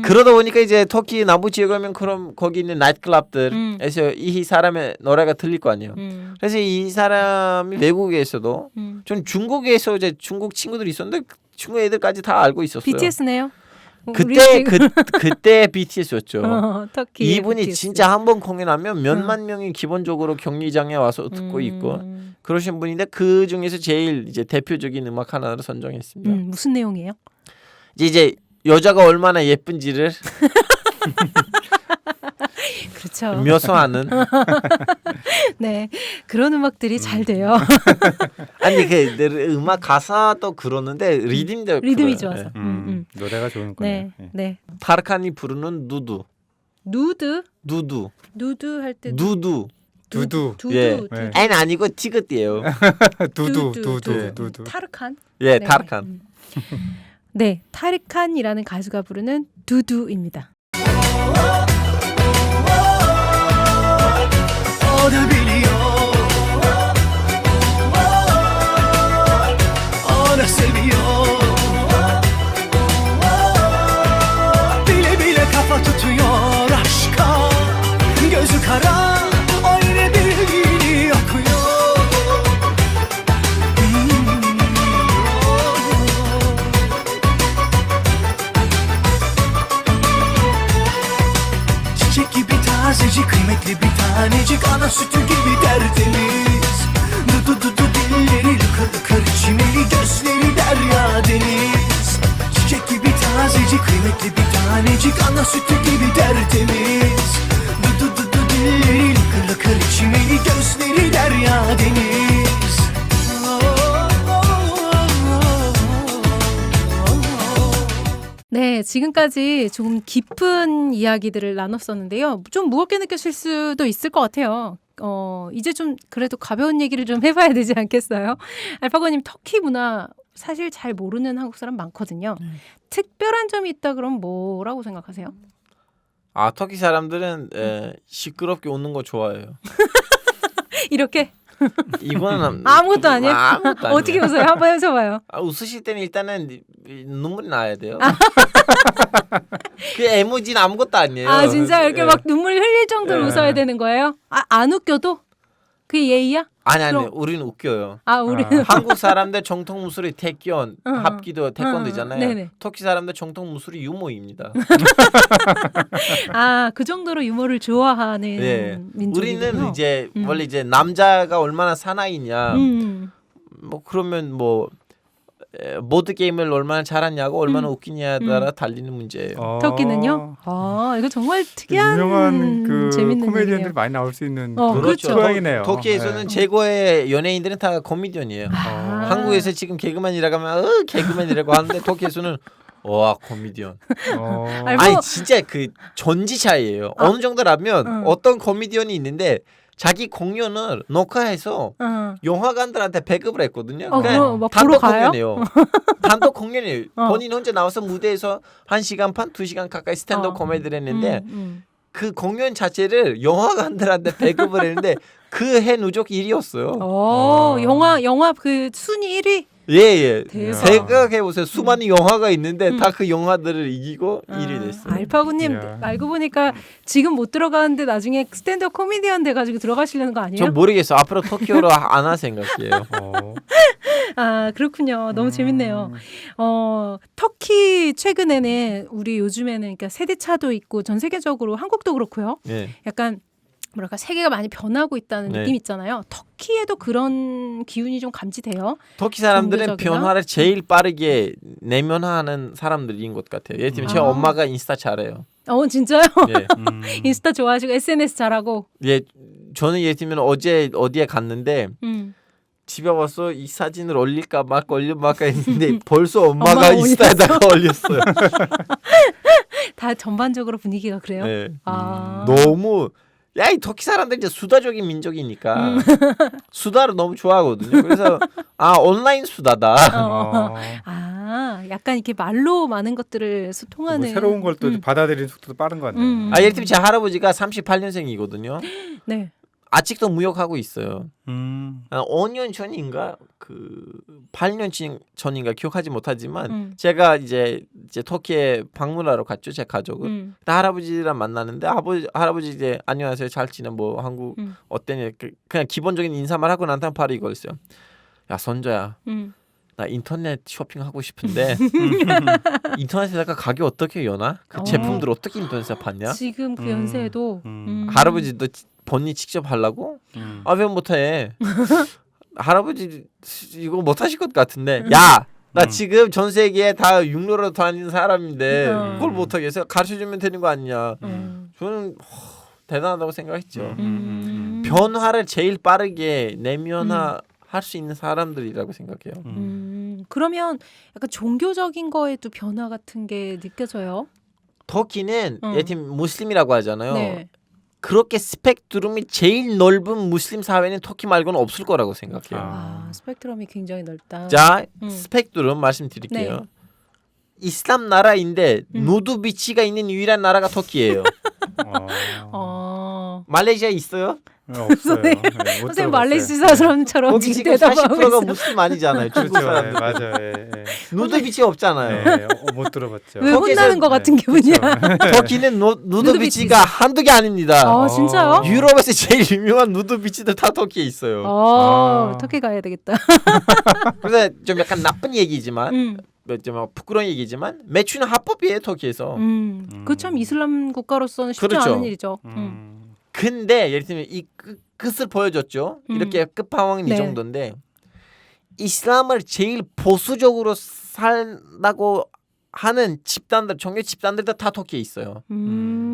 그러다 보니까 이제 터키 남부 지역에 가면 그럼 거기 있는 나이트클럽들에서 이 사람의 노래가 들릴 거 아니에요. 그래서 이 사람이 외국에서도 전 중국에서 이제 중국 친구들이 있었는데 중국 애들까지 다 알고 있었어요. BTS네요. 그때 BTS였죠. 터키 이분이 BTS. 진짜 한 번 공연하면 몇만 명이 기본적으로 경기장에 와서 듣고 있고 그러신 분인데 그 중에서 제일 이제 대표적인 음악 하나를 선정했습니다. 무슨 내용이에요? 이제 여자가 얼마나 예쁜지를 그렇죠. 묘사하는. 네, 그런 음악들이 잘 돼요. 아니 음악 가사도 그러는데 리듬이 좋아서. 노래가 좋은 거네요. 네. 타르칸이 부르는 누드 할 때 누드. 두두. 예. 네. N 아니고 티그띠예요. 두두. 타르칸. 예, 네. 타르칸. 네, 타르칸이라는 가수가 부르는 두두입니다. O da biliyor, o da seviyor. Bile bile kafa tutuyor aşka. Gözü kara, o yine bildiğini okuyor. Çiçek gibi tazecik, kıymetli bir tanecik, ana sütü gibi tertemiz. Dudu dilleri lıkır lıkır çimeli, gözleri derya deniz. Çiçek gibi tazecik, kıymetli bir tanecik, ana sütü gibi tertemiz. Dudu dilleri lıkır lıkır çimeli, gözleri derya deniz. 네, 지금까지 조금 깊은 이야기들을 나눴었는데요. 좀 무겁게 느껴질 수도 있을 것 같아요. 이제 좀 그래도 가벼운 얘기를 좀 해봐야 되지 않겠어요? 알파고님, 터키 문화 사실 잘 모르는 한국 사람 많거든요. 특별한 점이 있다 그럼 뭐라고 생각하세요? 터키 사람들은 시끄럽게 웃는 거 좋아해요. 이렇게? 이거는 아무것도 아니에요? 아무것도 아니에요. 어떻게 웃어요? 한번 해줘봐요. 웃으실 때는 일단은 눈물이 나야 돼요. 그 에모지는 아무것도 아니에요. 아, 진짜 이렇게 예. 막 눈물 흘릴 정도로 예. 웃어야 되는 거예요? 안 웃겨도? 그게 예의야? 아니 그럼- 우리는 웃겨요. 우리는 한국 사람들 정통 무술이 태권, 합기도 태권도잖아요. 네네. 터키 사람들 정통 무술이 유모입니다. 그 정도로 유머를 좋아하는 네. 민족이군요. 우리는 이제 원래 이제 남자가 얼마나 사나이냐, 뭐 그러면 보드 게임을 얼마나 잘하냐고 얼마나 웃기냐에 따라 달리는 문제예요. 터키는요? 이거 정말 특이한 유명한 재밌는 코미디언들이 얘기네요. 많이 나올 수 있는 그렇죠. 토양이네요. 터키에서는 최고의 연예인들은 다 코미디언이에요. 한국에서 지금 개그맨이라고 하면 개그맨이라고 하는데 터키에서는 와 코미디언. 아니 진짜 그 전지 차이예요. 어느 정도라면 어떤 코미디언이 있는데 자기 공연을 녹화해서 영화관들한테 배급을 했거든요. 그럼 막 보러 단독 가요? 공연이에요. 단독 공연이에요. 본인 혼자 나와서 무대에서 1시간 반, 2시간 가까이 스탠드업 코미디를 했는데 그 공연 자체를 영화관들한테 배급을 했는데 그 해 누적 1위였어요. 영화 그 순위 1위? 예. 대박. 생각해 보세요. 수많은 영화가 있는데 다 그 영화들을 이기고 1위 됐어요. 알파고님 알고 보니까 지금 못 들어가는데 나중에 스탠드업 코미디언 돼가지고 들어가시려는 거 아니에요? 전 모르겠어요. 앞으로 터키어로 안 할 생각이에요. 아 그렇군요. 너무 재밌네요. 터키 최근에는 우리 요즘에는 그러니까 세대 차도 있고 전 세계적으로 한국도 그렇고요. 네. 약간 뭐랄까 세계가 많이 변하고 있다는 네. 느낌 있잖아요. 터키에도 그런 기운이 좀 감지돼요. 터키 사람들은 종교적이나? 변화를 제일 빠르게 내면화하는 사람들인 것 같아요. 예를 들면 제 엄마가 인스타 잘해요. 진짜요? 예. 인스타 좋아하시고 SNS 잘하고. 예, 저는 예를 들면 어제 어디에 갔는데 집에 와서 이 사진을 올릴까 말까 했는데 벌써 엄마가 인스타에다가 올렸어요. 다 전반적으로 분위기가 그래요? 네. 아. 너무 이 터키 사람들 이제 수다적인 민족이니까 수다를 너무 좋아하거든요. 그래서 온라인 수다다. 약간 이렇게 말로 많은 것들을 소통하는 뭐 새로운 걸 또 받아들이는 속도도 빠른 것 같네요. 예를 들면 제 할아버지가 38년생이거든요. 네. 아직도 무역하고 있어요. 5년 전인가 8년 전인가 기억하지 못하지만 제가 이제 터키에 방문하러 갔죠. 제 가족을. 할아버지랑 만나는데 할아버지 이제 안녕하세요. 잘 지내 뭐 한국 어때냐 그냥 기본적인 인사만 하고 난 다음 바로 이거였어요. 야 선조야. 나 인터넷 쇼핑하고 싶은데 인터넷에다가 가격 어떻게 여나? 그 제품들 어떻게 인터넷에서 봤냐? 지금 그 연세에도 할아버지도 본인 직접 하려고? 왜 못해? 할아버지 이거 못하실 것 같은데 야! 나 지금 전 세계에 다 육로로 다니는 사람인데 그걸 못하겠어? 가르쳐주면 되는 거 아니냐? 저는 대단하다고 생각했죠. 변화를 제일 빠르게 내면화 할 수 있는 사람들이라고 생각해요. 그러면 약간 종교적인 거에도 변화 같은 게 느껴져요? 터키는 예를 들면 무슬림이라고 하잖아요. 네. 그렇게 스펙트럼이 제일 넓은 무슬림 사회는 터키 말고는 없을 거라고 생각해요. 스펙트럼이 굉장히 넓다. 자, 스펙트럼 말씀드릴게요. 네. 이슬람 나라인데 누드 비치가 있는 유일한 나라가 터키예요. 말레이시아에 있어요? 없어요. 네. 네, 선생님 말레이시아 사람처럼 거기 지금 대답하고 40%가 있어요. 무슬림 아니잖아요. 중국 그렇죠. 사람들. 맞아요. 누드 비치 없잖아요. 네, 못 들어봤죠. 왜 혼나는 것 같은 기분이야? 터키는 누드 비치가 한두 개 아닙니다. 진짜요? 유럽에서 제일 유명한 누드 비치들 다 터키에 있어요. 터키 가야 되겠다. 그래서 좀 약간 나쁜 얘기지만 좀 부끄러운 얘기지만 매춘은 합법이에요 터키에서. 그 참 이슬람 국가로서는 쉽지 그렇죠. 않은 일이죠. 근데 예를 들면 이 끝을 보여줬죠. 이렇게 끝판왕은 네. 이 정도인데 이슬람을 제일 보수적으로 살다고 하는 집단들, 종교 집단들도 다 터키에 있어요.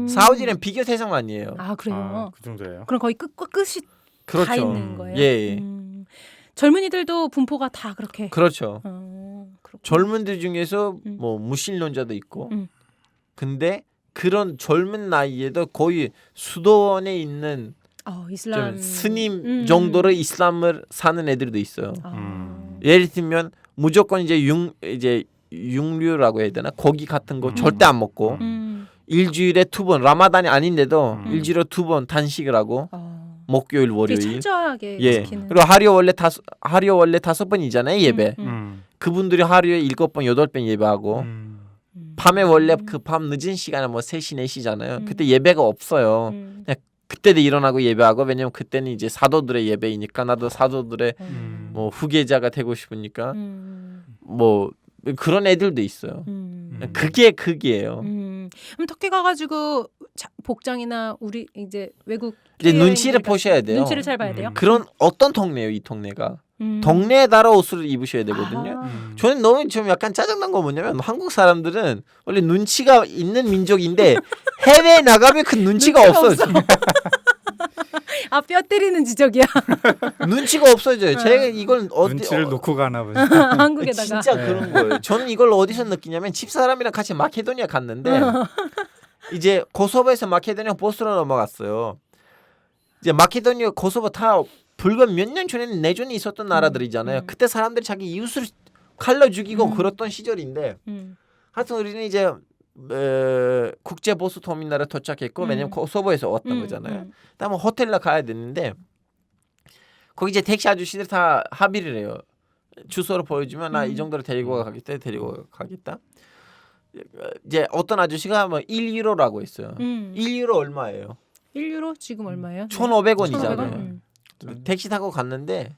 사우디는 비교 대상 아니에요. 그래요? 그 정도예요. 그럼 거의 끝이 그렇죠. 다 있는 거예요? 예. 젊은이들도 분포가 다 그렇게. 그렇죠. 그렇구나. 젊은들 중에서 뭐 무신론자도 있고 근데 그런 젊은 나이에도 거의 수도원에 있는 이슬람 스님 정도로 이슬람을 사는 애들도 있어요. 예를 들면 무조건 이제 육류라고 해야 되나 고기 같은 거 절대 안 먹고 일주일에 2번 라마단이 아닌데도 일주일에 2번 단식을 하고 목요일 월요일 철저하게 예 지키는. 그리고 하루에 원래 5번이잖아요 예배. 그분들이 하루에 7번 8번 예배하고 밤에 원래 그 밤 늦은 시간에 뭐 3시 4시잖아요. 그때 예배가 없어요. 그냥 그때도 일어나고 예배하고 왜냐면 그때는 이제 사도들의 예배이니까 나도 사도들의 뭐 후계자가 되고 싶으니까 뭐 그런 애들도 있어요. 그게 극이에요. 그럼 터키 가가지고 복장이나 우리 이제 외국 이제 눈치를 보셔야 돼요. 눈치를 잘 봐야 돼요. 그런 어떤 동네예요, 이 동네가. 동네에 따라 옷을 입으셔야 되거든요. 저는 너무 좀 약간 짜증난 거 뭐냐면 한국 사람들은 원래 눈치가 있는 민족인데 해외에 나가면 그 눈치가 없어져. 뼈 때리는 지적이야. 눈치가 없어져요. 제가 이걸 눈치를 놓고 가나 보죠. 한국에다가. 진짜 그런 거예요. 저는 이걸 어디서 느끼냐면 집사람이랑 같이 마케도니아 갔는데 이제 코소보에서 마케도니아 버스로 넘어갔어요. 이제 마케도니아 코소보 다 불과 몇 년 전에는 내전이 있었던 나라들이잖아요. 그때 사람들이 자기 이웃을 칼로 죽이고 그랬던 시절인데 하여튼 우리는 이제 국제 보수 터미널에 도착했고 왜냐면 코소보에서 왔던 거잖아요. 다음에 호텔로 가야 되는데 거기 이제 택시 아저씨들 다 합의를 해요. 주소를 보여주면 나 이 정도로 데리고 가겠다. 이제 어떤 아저씨가 뭐 1유로라고 했어요. 1유로 얼마예요? 1유로 지금 얼마예요? 1,500원이잖아요. 택시 타고 갔는데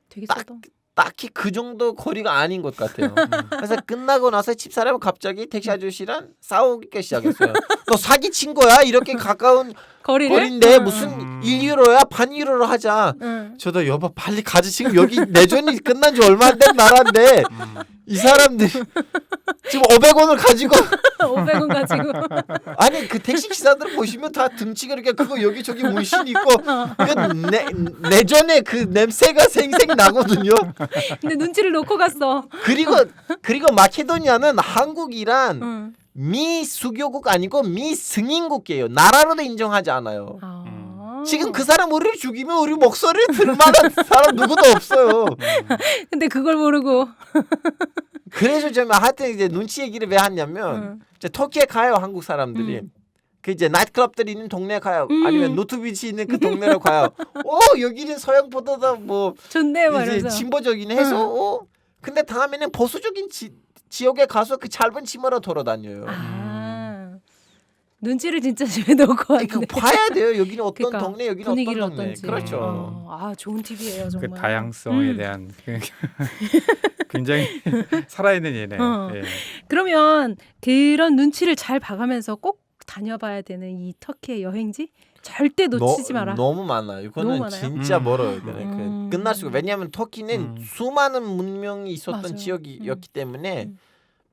되게 싸다. 딱히 그 정도 거리가 아닌 것 같아요. 그래서 끝나고 나서 집사람은 갑자기 택시 아저씨랑 싸우기 시작했어요. 너 사기친 거야? 이렇게 가까운 거리인데 무슨 1유로야? 반 유로로 하자. 저도 여보 빨리 가지. 지금 여기 내전이 끝난 지 얼마 안 된 나라인데 이 사람들 지금 500원을 가지고 500원 가지고 아니 그 택시 기사들 보시면 다 등치가 이렇게 크고 여기저기 문신 있고 그 내전에 그 냄새가 생생 나거든요. 근데 눈치를 놓고 갔어. 그리고 마케도니아는 한국이란 미수교국 아니고 미승인국이에요. 나라로도 인정하지 않아요. 지금 그 사람 우리를 죽이면 우리 목소리를 들을 만한 사람 누구도 없어요. 근데 그걸 모르고. 그래서 좀 하여튼 이제 눈치 얘기를 왜 하냐면 이제 터키에 가요 한국 사람들이. 그 이제 나이트클럽들이 있는 동네 가요. 아니면 노트비치 있는 그 동네로 가요. 여기는 서양보다 뭐 좋네 이제 진보적이네 해서 근데 다음에는 보수적인 지역에 가서 그 짧은 치마로 돌아다녀요. 눈치를 진짜 집에 놓고 왔네. 봐야 돼요. 여기는 어떤 그러니까, 동네, 여기는 분위기를 어떤 동네. 어떤지. 그렇죠. 좋은 팁이에요 정말. 그 다양성에 대한 굉장히 살아있는 예네. 예. 그러면 그런 눈치를 잘 봐가면서 꼭 다녀봐야 되는 이 터키의 여행지 절대 놓치지 마라. 너무 많아요. 이거는 너무 많아요? 진짜 멀어요. 끝날 수가. 왜냐하면 터키는 수많은 문명이 있었던 맞아요. 지역이었기 때문에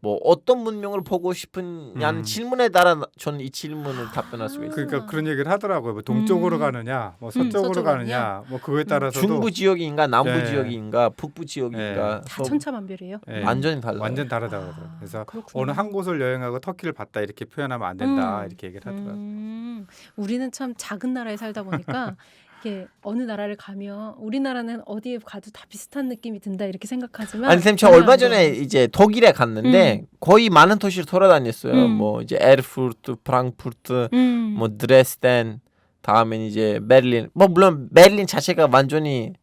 뭐 어떤 문명을 보고 싶으냐는 질문에 따라 저는 이 질문을 답변할 수가 있어요. 그러니까 그런 얘기를 하더라고요. 뭐 동쪽으로 가느냐, 뭐 서쪽으로 가느냐, 뭐 그거에 따라서도 중부 지역인가 남부 네. 지역인가 북부 지역인가 다 천차만별이에요. 완전히 달라요. 완전 다르다고 하더라고요. 그래서 그렇구나. 어느 한 곳을 여행하고 터키를 봤다 이렇게 표현하면 안 된다 이렇게 얘기를 하더라고요. 우리는 참 작은 나라에 살다 보니까 이게 어느 나라를 가면 우리나라는 어디에 가도 다 비슷한 느낌이 든다 이렇게 생각하지만 아니 쌤 저 얼마 전에 이제 독일에 갔는데 거의 많은 도시를 돌아다녔어요. 뭐 이제 에르푸르트, 프랑크푸르트, 뭐 드레스덴, 다음엔 이제 베를린. 뭐 물론 베를린 자체가 완전히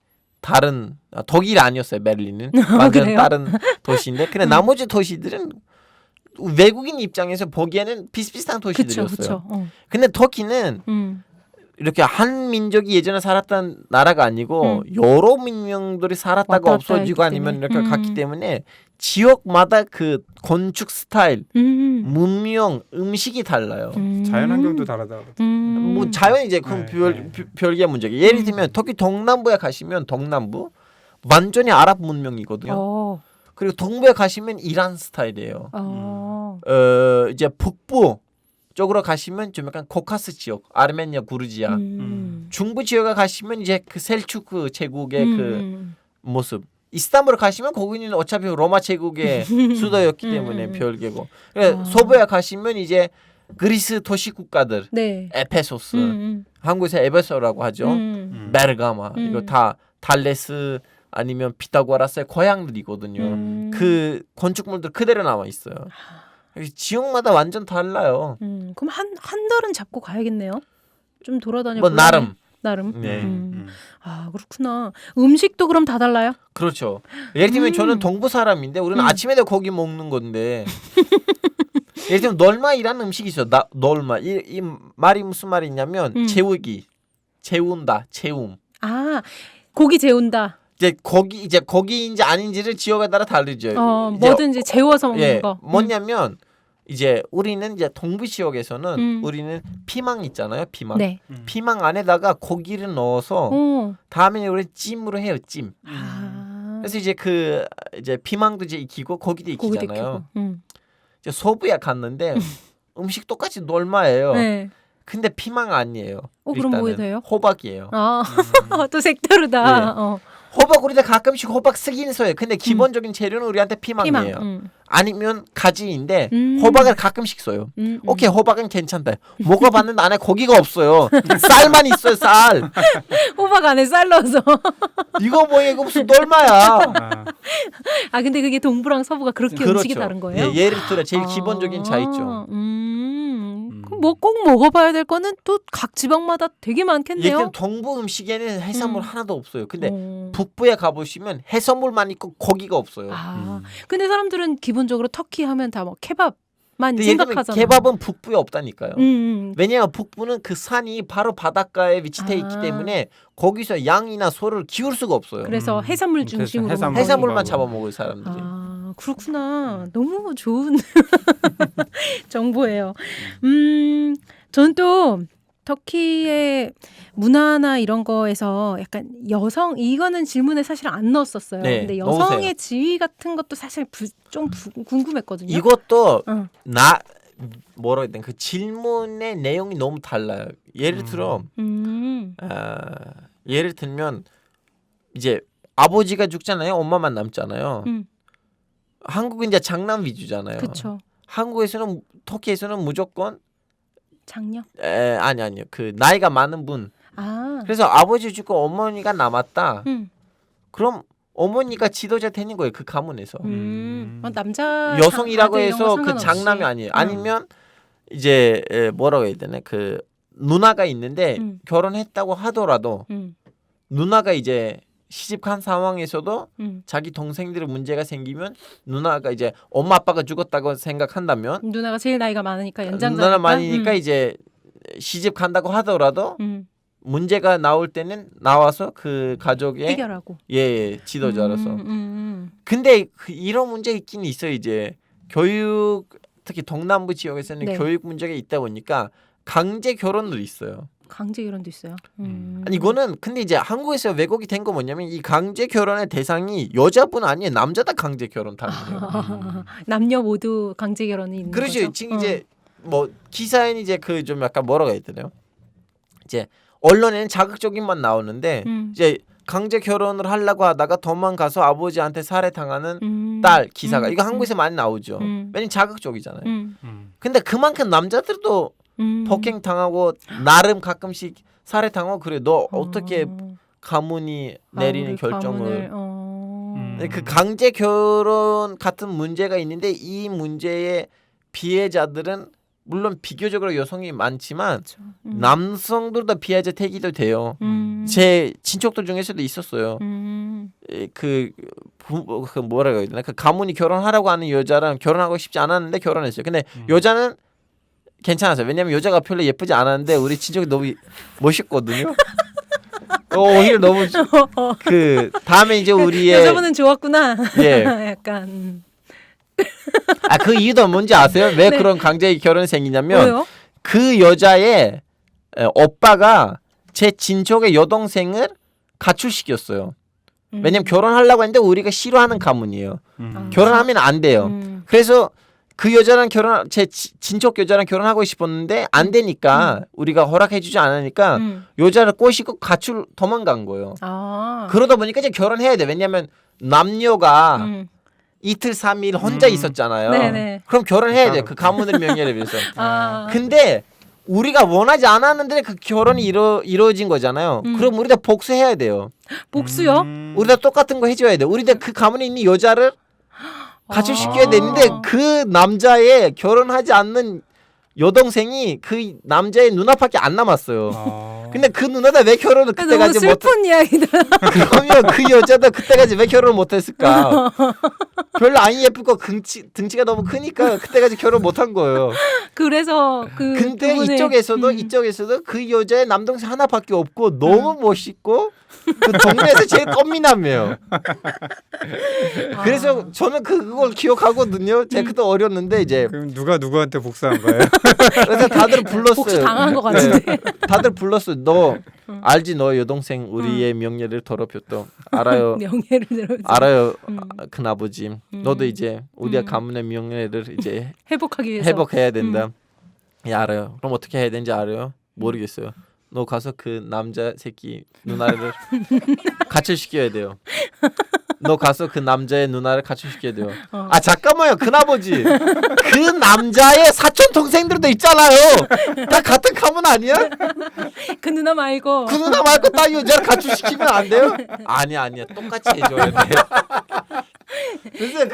다른 독일 아니었어요. 베를린은 완전 그래요? 다른 도시인데 근데 나머지 도시들은 외국인 입장에서 보기에는 비슷비슷한 도시들이었어요. 그쵸. 근데 터키는 이렇게 한 민족이 예전에 살았던 나라가 아니고 여러 민족들이 살았다가 왔다 없어지고 갔다 아니면 했기 이렇게 갔기 때문에 지역마다 그 건축 스타일, 문명, 음식이 달라요. 자연환경도 다르다고 그러더라고요. 뭐 자연이 이제 그건 네. 별개의 문제고 예를 들면 터키 동남부에 가시면 동남부 완전히 아랍 문명이거든요. 그리고 동부에 가시면 이란 스타일이에요. 이제 북부 쪽으로 가시면 좀 약간 코카스 지역, 아르메니아, 구르지아. 중부 지역에 가시면 이제 그 셀추크 제국의 그 모습. 이스탄불 가시면 거기는 어차피 로마 제국의 수도였기 때문에 별개고. 서부에 가시면 이제 그리스 도시 국가들, 네. 에페소스, 한국에서 에베소라고 하죠. 베르가마 이거 다 달레스 아니면 피타고라스의 고향들이거든요. 그 건축물들 그대로 남아 있어요. 지역마다 완전 달라요. 그럼 한 달은 잡고 가야겠네요. 좀 돌아다녀. 뭐 나름. 네. 그렇구나. 음식도 그럼 다 달라요? 그렇죠. 예를 들면 저는 동부 사람인데 우리는 아침에도 고기 먹는 건데 예를 들면 널마이라는 음식이 있어요. 널마. 이 말이 무슨 말이냐면 재우기, 재운다, 재움. 고기 재운다. 이제 고기인지 아닌지를 지역에 따라 다르죠. 뭐든지 재워서 먹는 거. 뭐냐면 이제 우리는 이제 동부 지역에서는 우리는 피망 있잖아요. 피망. 네. 피망 안에다가 고기를 넣어서 다음에 우리 찜으로 해요. 찜. 그래서 이제 그 이제 피망도 이제 익히고 고기도 익히잖아요. 이제 서부에 갔는데 음식 똑같이 널마예요. 네. 근데 피망 아니에요. 그럼 뭐예요? 돼요? 호박이에요. 또 색다르다. 네. 호박 우리도 가끔씩 호박 쓰긴 써요. 근데 기본적인 재료는 우리한테 피망이에요. 아니면 가지인데 호박을 가끔씩 써요. 오케이 호박은 괜찮다. 먹어봤는데 안에 고기가 없어요. 쌀만 있어요. 쌀. 호박 안에 쌀 넣어서. 이거 뭐야 이거 무슨 널마야. 근데 그게 동부랑 서부가 그렇게 그렇죠. 음식이 다른 거예요? 예를 들어 제일 기본적인 차이죠. 그럼 뭐 꼭 먹어봐야 될 거는 또 각 지방마다 되게 많겠네요. 예를 동부 음식에는 해산물 하나도 없어요. 근데 북부에 가보시면 해산물만 있고 고기가 없어요. 근데 사람들은 기본적으로 터키 하면 다 뭐 케밥만 생각하잖아요. 케밥은 북부에 없다니까요. 왜냐하면 북부는 그 산이 바로 바닷가에 위치돼 있기 때문에 거기서 양이나 소를 키울 수가 없어요. 그래서 해산물 중심으로 해산물만 잡아먹을 사람들이. 그렇구나. 너무 좋은 정보예요. 저는 또 터키의 문화나 이런 거에서 약간 여성 이거는 질문에 사실 안 넣었었어요. 네, 근데 여성의 넣으세요. 지위 같은 것도 사실 좀 궁금했거든요. 이것도 뭐라 해야 되나 그 질문의 내용이 너무 달라요. 예를 들어 예를 들면 이제 아버지가 죽잖아요. 엄마만 남잖아요. 한국은 이제 장남 위주잖아요. 그쵸. 한국에서는 터키에서는 무조건 장녀? 아니요. 그 나이가 많은 분. 그래서 아버지 죽고 어머니가 남았다. 그럼 어머니가 지도자 되는 거예요. 그 가문에서. 남자 여성이라고 해서 그 장남이 아니에요. 아니면 이제 뭐라고 해야 되나 그 누나가 있는데 결혼했다고 하더라도 누나가 이제 시집간 상황에서도 자기 동생들 문제가 생기면 누나가 이제 엄마 아빠가 죽었다고 생각한다면 누나가 제일 나이가 많으니까 연장자니까 누나가 많으니까 이제 시집 간다고 하더라도 문제가 나올 때는 나와서 그 가족의 해결하고 지도자로서 근데 이런 문제 있긴 있어요. 이제 교육 특히 동남부 지역에서는 교육 문제가 있다 보니까 강제 결혼도 있어요. 강제 결혼도 있어요. 아니 이거는 근데 이제 한국에서 왜곡이 된 거 뭐냐면 이 강제 결혼의 대상이 여자분 아니에요. 남자다 강제 결혼 당해요. 남녀 모두 강제 결혼이 있는 그렇죠. 거죠. 지금 이제 뭐 기사에는 이제 그 좀 약간 뭐라고 해야 되나요? 이제 언론에는 자극적인만 나오는데 이제 강제 결혼을 하려고 하다가 도망가서 아버지한테 살해당하는 딸 기사가 이거 한국에서 많이 나오죠. 왜냐면 자극적이잖아요. 근데 그만큼 남자들도 폭행 당하고 나름 가끔씩 살해당하고 그래. 너 어떻게 가문이 내리는 결정을 그 강제 결혼 같은 문제가 있는데 이 문제의 피해자들은 물론 비교적으로 여성이 많지만 남성들도 피해자 태기도 돼요. 제 친척들 중에서도 있었어요. 그 뭐라고 해야 되나 그 가문이 결혼하라고 하는 여자랑 결혼하고 싶지 않았는데 결혼했어요. 근데 여자는 괜찮았어요. 왜냐면 여자가 별로 예쁘지 않았는데 우리 친척이 너무 멋있거든요. 오히려 너무 그 다음에 이제 우리의 여자분은 좋았구나. 예. 약간 그 이유도 뭔지 아세요? 왜 그런 강제 결혼이 생기냐면 뭐요? 그 여자의 오빠가 제 친척의 여동생을 가출시켰어요. 왜냐면 결혼하려고 했는데 우리가 싫어하는 가문이에요. 결혼하면 안 돼요. 그래서 그 여자랑 제 친척 여자랑 결혼하고 싶었는데 안 되니까 우리가 허락해주지 않으니까 여자를 꼬시고 가출 도망간 거예요. 그러다 보니까 이제 결혼해야 돼. 왜냐면 남녀가 이틀 3일 혼자 있었잖아요. 네네. 그럼 결혼해야 돼. 그 가문의 명예를 위해서. 근데 우리가 원하지 않았는데 그 결혼이 이루어진 거잖아요. 그럼 우리가 복수해야 돼요. 복수요? 우리가 똑같은 거 해줘야 돼. 우리가 그 가문에 있는 여자를 가출시켜야 되는데 그 남자의 결혼하지 않는 여동생이 그 남자의 눈앞밖에 안 남았어요. 근데 그 누나도 왜 결혼을 그때까지 너무 슬픈 이야기다. 그러면 그 여자도 그때까지 왜 결혼을 못했을까? 별로 안 예쁘고 등치가 너무 크니까 그때까지 결혼 못한 거예요. 그래서 근데 이쪽에서도 그 여자의 남동생 하나밖에 없고 너무 멋있고 그 동네에서 제일 꽃미남이에요. 그래서 저는 그걸 기억하거든요. 제가 그때 어렸는데 이제 그럼 누가 누구한테 복수한 거예요? 그래서 다들 불렀어요. 복수 당한 것 같은데. 다들 불렀어요. 너 알지? 너 여동생 우리의 명예를 더럽혔던 알아요. 명예를 더럽혔던. 알아요. 큰 아버지. 너도 이제 우리의 가문의 명예를 이제 회복하기 위해서 회복해야 된다. 예, 알아요. 그럼 어떻게 해야 되는지 알아요? 모르겠어요. 너 가서 그 남자 새끼 누나를 가출시켜야 돼요. 너 가서 그 남자의 누나를 가출시켜야 돼요. 잠깐만요. 큰아버지. 그 남자의 사촌 동생들도 있잖아요. 다 같은 가문 아니야? 그 누나 말고. 그 누나 말고 다 여자를 가출시키면 안 돼요? 아니야. 똑같이 해줘야 돼. 그래서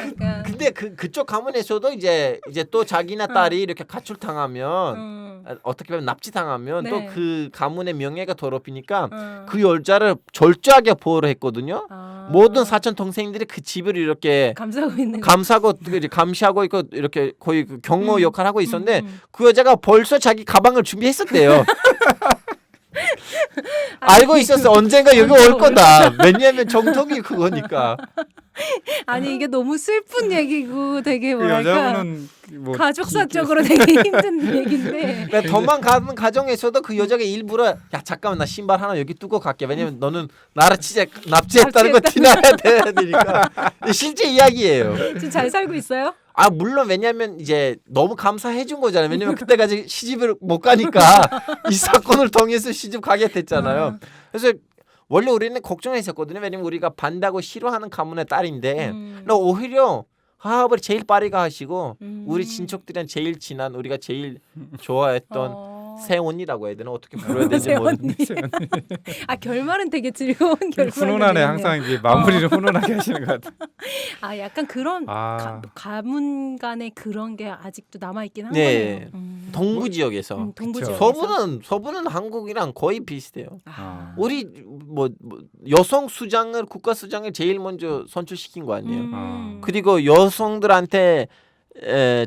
근데 그쪽 가문에서도 이제 또 자기나 딸이 이렇게 가출당하면 어떻게 보면 납치당하면 네. 또 그 가문의 명예가 더럽히니까 그 여자를 절저하게 보호를 했거든요. 모든 사촌 동생들이 그 집을 이렇게 감시하고 있고 이렇게 거의 그 경호 역할을 하고 있었는데 그 여자가 벌써 자기 가방을 준비했었대요. 알고 있었어. 언젠가 여기 올 거다. 왜냐하면 정통이 그거니까. 아니 이게 너무 슬픈 얘기고 되게 그 뭐랄까 여자분은 뭐 가족사적으로 되게 힘든 얘기인데. 그러니까 도망가는 가정에서도 그 여자가 일부러 야 잠깐만 나 신발 하나 여기 두고 갈게. 왜냐면 너는 나를 진짜 납치했다는 거 티나야 되니까. 실제 이야기예요. 지금 잘 살고 있어요? 아 물론 왜냐면 이제 너무 감사해 준 거잖아요. 왜냐면 그때까지 시집을 못 가니까 이 사건을 통해서 시집 가게 됐잖아요. 그래서 원래 우리는 걱정했었거든요. 왜냐면 우리가 반대하고 싫어하는 가문의 딸인데 오히려 하업을 제일 빠르게 하시고 우리 친척들이랑 제일 친한 우리가 제일 좋아했던 세원이라고 해야 되나 어떻게 불러야 되는지 모르겠는데 아 결말은 되게 즐거운 결말. 훈훈하네. 항상 이게 마무리를 훈훈하게 하시는 것 같아요. 아 약간 그런 가문 간의 그런 게 아직도 남아 있긴 한 네. 거예요. 동부 지역에서. 동부 지역에서. 서부는 한국이랑 거의 비슷해요. 우리 뭐 여성 수장을 국가 수장을 제일 먼저 선출시킨 거 아니에요. 그리고 여성들한테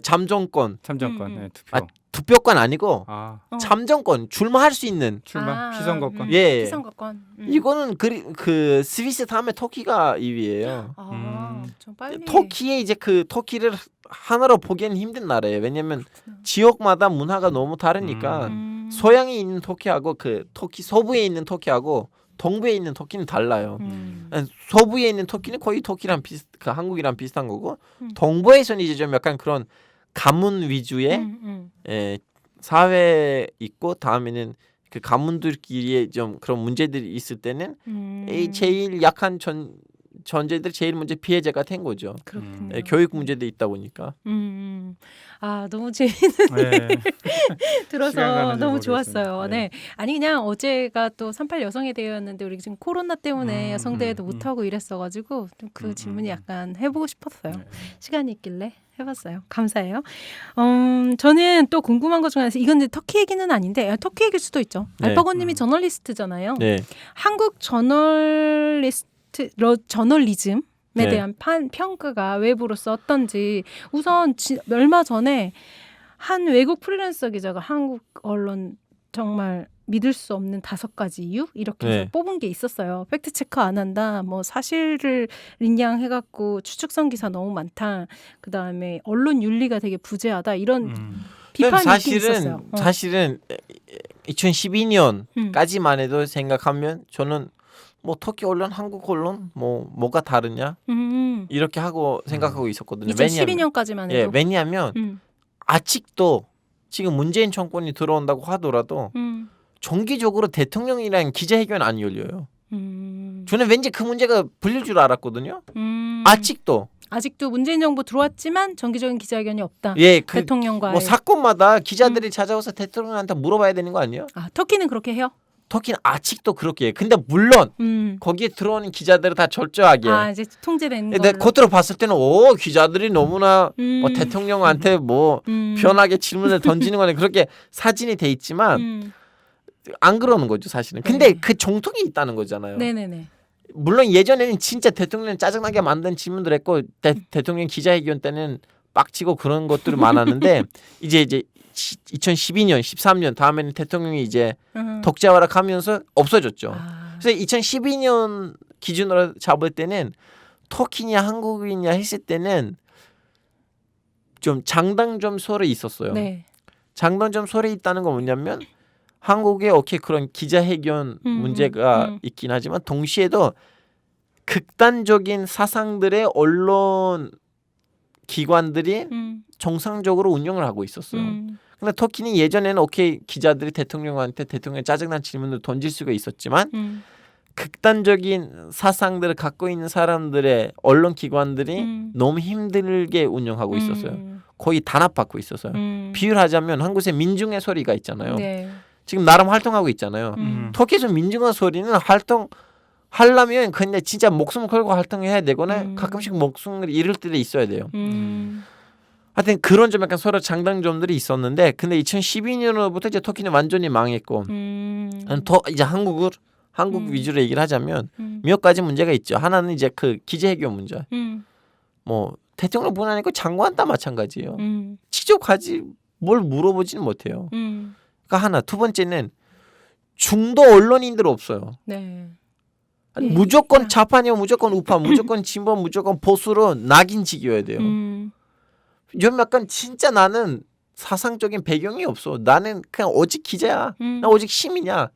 참정권. 네, 투표. 투표권 아니고 참정권 출마할 수 있는 피선거권. 예. 피선거권. 이거는 그 스위스 다음에 터키가 2위예요. 좀 빨리. 터키에 이제 그 터키를 하나로 보기에는 힘든 나라예요. 왜냐면 지역마다 문화가 너무 다르니까 서양에 있는 터키하고 그 터키 서부에 있는 터키하고 동부에 있는 터키는 달라요. 서부에 있는 터키는 거의 터키랑 그 한국이랑 비슷한 거고 동부에서는 이제 좀 약간 그런 가문 위주의 사회 있고 다음에는 그 가문들끼리의 좀 그런 문제들이 있을 때는 제일 약한 전제들 제일 먼저 피해자가 된 거죠. 그렇군요. 교육 문제도 있다 보니까. 아 너무 재밌는 들어서 너무 좋았어요. 네. 아니 그냥 어제가 또 38 여성의 대회였는데 우리 지금 코로나 때문에 여성 대회도 못 하고 이랬어가지고 그 질문이 약간 해보고 싶었어요. 시간이 있길래 해봤어요. 감사해요. 저는 또 궁금한 것 중에 하나서 이건 이제 터키 얘기는 아닌데 터키 얘기일 수도 있죠. 네. 알파고님이 저널리스트잖아요. 네. 한국 저널리즘에 대한 평가가 외부로서 어떤지 우선 얼마 전에 한 외국 프리랜서 기자가 한국 언론 정말 믿을 수 없는 5가지 이유 이렇게 해서 뽑은 게 있었어요. 팩트 체크 안 한다. 뭐 사실을 린양해갖고 추측성 기사 너무 많다. 그 다음에 언론 윤리가 되게 부재하다. 이런 비판이 있긴 있었어요. 사실은 2012년까지만 해도 생각하면 저는 뭐 터키 언론, 한국 언론 뭐가 다르냐 이렇게 하고 생각하고 있었거든요. 2012년까지만 해도. 왜냐하면 아직도 지금 문재인 정권이 들어온다고 하더라도 정기적으로 대통령이랑 기자회견 안 열려요. 저는 왠지 그 문제가 불릴 줄 알았거든요. 아직도 문재인 정부 들어왔지만 정기적인 기자회견이 없다. 대통령과의 뭐 사건마다 기자들이 찾아와서 대통령한테 물어봐야 되는 거 아니에요? 아 터키는 그렇게 해요? 터키는 아직도 그렇게 해요. 근데 물론 거기에 들어오는 기자들을 다 절저하게 이제 통제된 근데 겉으로 봤을 때는 기자들이 너무나 뭐 대통령한테 편하게 질문을 던지는 거는 그렇게 사진이 돼 있지만 안 그러는 거죠 사실은. 근데 그 정통이 있다는 거잖아요. 네네네. 물론 예전에는 진짜 대통령 짜증나게 만든 질문들 했고 대통령 기자회견 때는 빡치고 그런 것들이 많았는데 이제 2012년, 13년 다음에는 대통령이 이제 독재화락하면서 없어졌죠. 그래서 2012년 기준으로 잡을 때는 터키냐 한국이냐 했을 때는 좀 장단점 소리 있었어요. 네. 장단점 소리 있다는 건 뭐냐면 한국에 그런 기자회견 문제가 있긴 하지만 동시에도 극단적인 사상들의 언론 기관들이 정상적으로 운영을 하고 있었어요. 근데 터키는 예전에는 기자들이 대통령한테 짜증난 질문을 던질 수가 있었지만 극단적인 사상들을 갖고 있는 사람들의 언론 기관들이 너무 힘들게 운영하고 있었어요. 거의 단합받고 있었어요. 비유하자면 한국의 민중의 소리가 있잖아요. 네. 지금 나름 활동하고 있잖아요. 터키에서 민중의 소리는 하려면 그냥 진짜 목숨 걸고 활동해야 되거나 가끔씩 목숨을 잃을 때도 있어야 돼요. 하여튼 그런 좀 약간 서로 장단점들이 있었는데 근데 2012년부터 이제 터키는 완전히 망했고 이제 한국 위주로 얘기를 하자면 몇 가지 문제가 있죠. 하나는 이제 그 기재해교 문제. 뭐 대통령뿐 아니고 장관도 마찬가지예요. 직접 가지 뭘 물어보지는 못해요. 그러니까 하나. 두 번째는 중도 언론인들 없어요. 네. 아니, 무조건 좌파냐 무조건 우파 무조건 진보 무조건 보수로 낙인 찍어야 돼요. 좀 약간 진짜 나는 사상적인 배경이 없어. 나는 그냥 오직 기자야. 나 오직 시민이야.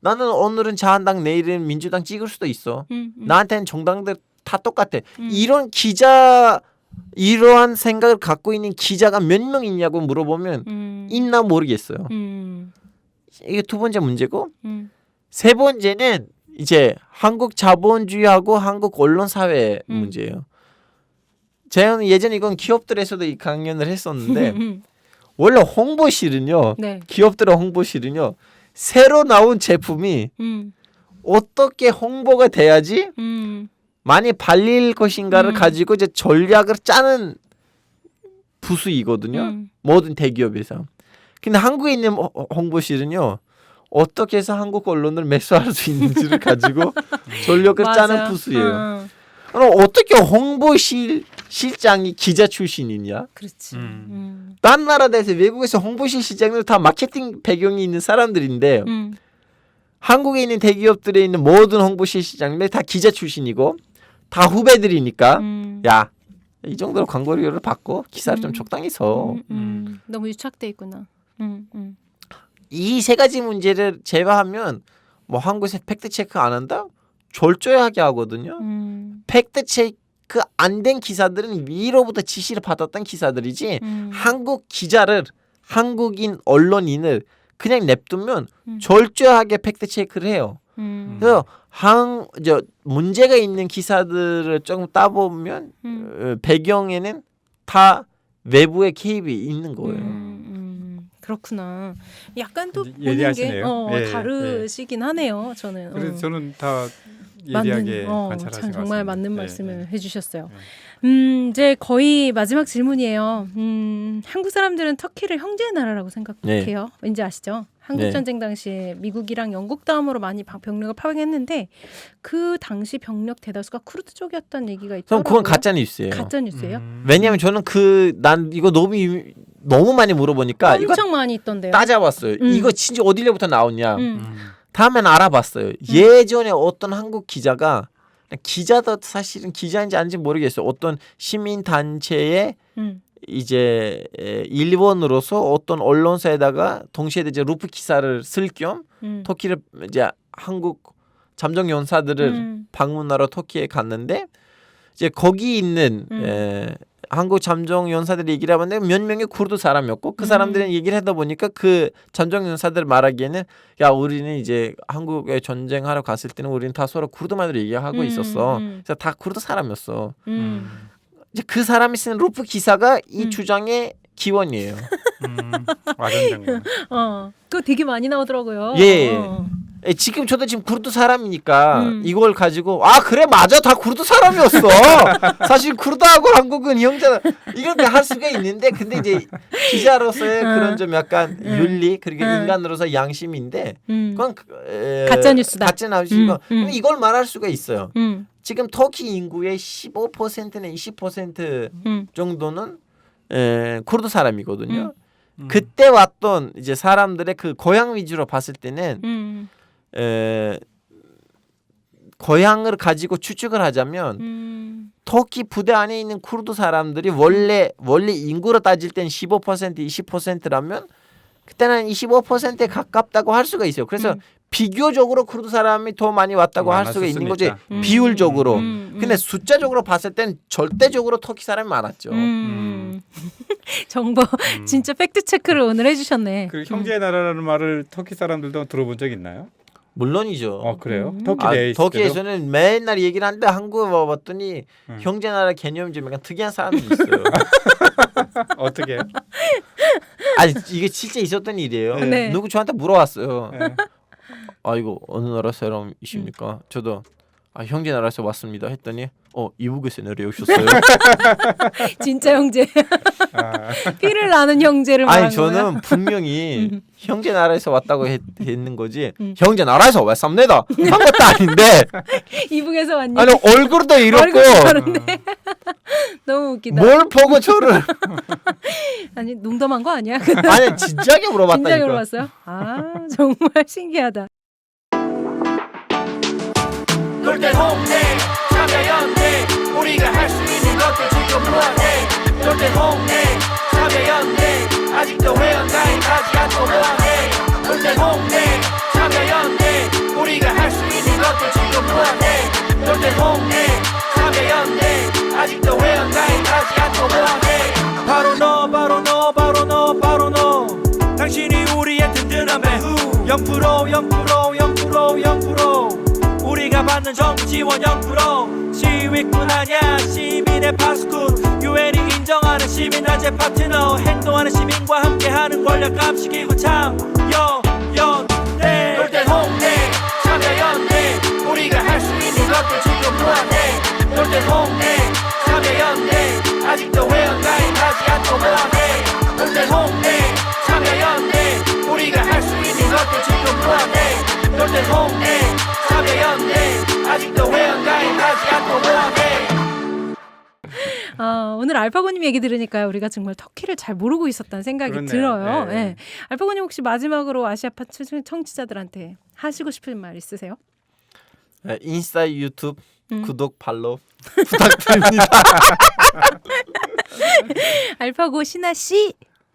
나는 오늘은 자한당 내일은 민주당 찍을 수도 있어. 나한테는 정당들 다 똑같아. 이러한 생각을 갖고 있는 기자가 몇 명 있냐고 물어보면 있나 모르겠어요. 이게 두 번째 문제고 세 번째는 이제 한국 자본주의하고 한국 언론사회 문제예요. 제가 예전에 이건 기업들에서도 이 강연을 했었는데 원래 홍보실은요. 네. 기업들의 홍보실은요. 새로 나온 제품이 어떻게 홍보가 돼야지 많이 팔릴 것인가를 가지고 이제 전략을 짜는 부수이거든요. 모든 대기업에서. 근데 한국에 있는 홍보실은요. 어떻게 해서 한국 언론을 매수할 수 있는지를 가지고 전략을 짜는 부수예요. 그럼 어떻게 홍보실장이 기자 출신이냐? 그렇지. 딴 나라에서 외국에서 홍보실 실장들 다 마케팅 배경이 있는 사람들인데 한국에 있는 대기업들에 있는 모든 홍보실 실장들이 다 기자 출신이고 다 후배들이니까 야, 이 정도로 광고료를 받고 기사를 좀 적당히 써. 너무 유착돼 있구나. 이 세 가지 문제를 제외하면 뭐 한국에서 팩트 체크 안 한다? 졸졸하게 하거든요. 팩트 체크 안 된 기사들은 위로부터 지시를 받았던 기사들이지 한국 기자를 한국인 언론인을 그냥 냅두면 졸졸하게 팩트 체크를 해요. 그래서 문제가 있는 기사들을 조금 따보면 배경에는 다 외부의 개입이 있는 거예요. 그렇구나. 약간 또 보는 예리하시네요. 게 다르시긴 하네요. 저는. 그래서 저는 다 예리하게 관찰하신 것 정말 같습니다. 맞는 말씀을 해주셨어요. 이제 거의 마지막 질문이에요. 한국 사람들은 터키를 형제의 나라라고 생각해요. 왠지 아시죠? 한국 전쟁 당시에 미국이랑 영국 다음으로 많이 병력을 파병했는데 그 당시 병력 대다수가 쿠르드 쪽이었다는 얘기가 있더라고요. 그럼 그건 가짜 뉴스예요. 가짜 뉴스예요? 왜냐하면 저는 난 이거 너무 많이 물어보니까 엄청 많이 있던데요. 따져봤어요. 이거 진짜 어디로부터 나오냐. 다음엔 알아봤어요. 예전에 어떤 한국 기자가 기자도 사실은 기자인지 아닌지 모르겠어요. 어떤 시민 단체에 이제 일본으로서 어떤 언론사에다가 동시에 이제 루프 기사를 쓸 겸 터키를 이제 한국 잠정 연사들을 방문하러 터키에 갔는데 이제 거기 있는 한국 잠정 연사들이 얘기를 하는데 몇 명의 쿠르드 사람이었고 그 사람들은 얘기를 하다 보니까 그 잠정 연사들 말하기에는 야 우리는 이제 한국에 전쟁하러 갔을 때는 우리는 다 서로 쿠르드말로 얘기하고 있었어. 그래서 다 쿠르드 사람이었어. 이제 그 사람이 쓴 루프 기사가 이 주장의 기원이에요. 와전된 그거 되게 많이 나오더라고요. 지금 저도 지금 쿠르드 사람이니까 이걸 가지고 그래 맞아 다 쿠르드 사람이었어. 사실 쿠르드하고 한국은 형제다 이렇게 할 수가 있는데 근데 이제 기자로서의 그런 좀 약간 윤리 그리고 인간으로서 양심인데 그건 가짜 뉴스다. 가짜 뉴스고 근데 이걸 말할 수가 있어요. 지금 터키 인구의 15%나 20% 정도는 쿠르드 사람이거든요. 그때 왔던 이제 사람들의 그 고향 위주로 봤을 때는 고향을 가지고 추측을 하자면 터키 부대 안에 있는 쿠르드 사람들이 원래 인구로 따질 땐 15% 20%라면 그때는 25%에 가깝다고 할 수가 있어요. 그래서 비교적으로 쿠르드 사람이 더 많이 왔다고 할 수가 있는 거지 비율적으로. 근데 숫자적으로 봤을 땐 절대적으로 터키 사람이 많았죠. 정보 진짜 팩트 체크를 오늘 해주셨네. 그 형제의 나라라는 말을 터키 사람들도 들어본 적 있나요? 물론이죠. 그래요? 터키 내에 터키에서는 맨날 얘기를 하는데 한국에 와봤더니 형제 나라 개념이 좀 약간 특이한 사람들이 있어요. 어떻게 해요? 아니 이게 진짜 있었던 일이에요. 누구 저한테 물어봤어요. 아 이거 어느 나라 사람이십니까? 저도 형제 나라에서 왔습니다 했더니 이북에서 내려오셨어요. 진짜 형제. 피를 나는 형제를 말한 아니 거야. 저는 분명히 형제 나라에서 왔다고 했는 거지 형제 나라에서 왔습니다 한 것도 아닌데 이북에서 왔니? 아니 얼굴도 이렇고 얼굴이 다른데. 너무 웃기다. 뭘 보고 저를 아니 농담한 거 아니야? 아니 진작에 물어봤다니까. 진작에 물어봤어요? 아 정말 신기하다. 놀때 홍대 참여연대 우리가 할 수 있는 것들 지금 뭐하네 놀때 홍대 참여연대 아직도 회원가입 하지 않고 뭐하네 놀때 홍대 참여연대 우리가 할 수 있는 것들 지금 뭐하네 놀때 홍대 참여연대 아직도 회원가입 하지 않고 뭐하네 바로 너 바로 너 바로 너 바로 너 당신이 우리의 든든한 배후 0% 0% 우리가 받는 정부 지원 0% 시위꾼 아냐 시민의 파수꾼 유엔이 인정하는 시민단체 파트너 행동하는 시민과 함께하는 권력 감시기구 참여연대 놀때 홍대 참여연대 우리가 할 수 있는 것들 지금 뭐하네 놀때 홍대 참여연대 아직도 회원가입하지 않고 뭐하네 놀때 홍대 참여연대 우리가 할 수 있는 것들 지금 뭐하네 놀때 홍대 참여연대 아직도 회원가입하지 않고 뭐하네 오늘 알파고님 얘기 들으니까 우리가 정말 터키를 잘 모르고 있었다는 생각이 그렇네요. 들어요. 네. 네. 알파고님 혹시 마지막으로 아시아파 청취자들한테 하시고 싶은 말 있으세요? 인스타 유튜브 구독 팔로우 부탁드립니다. 알파고 신하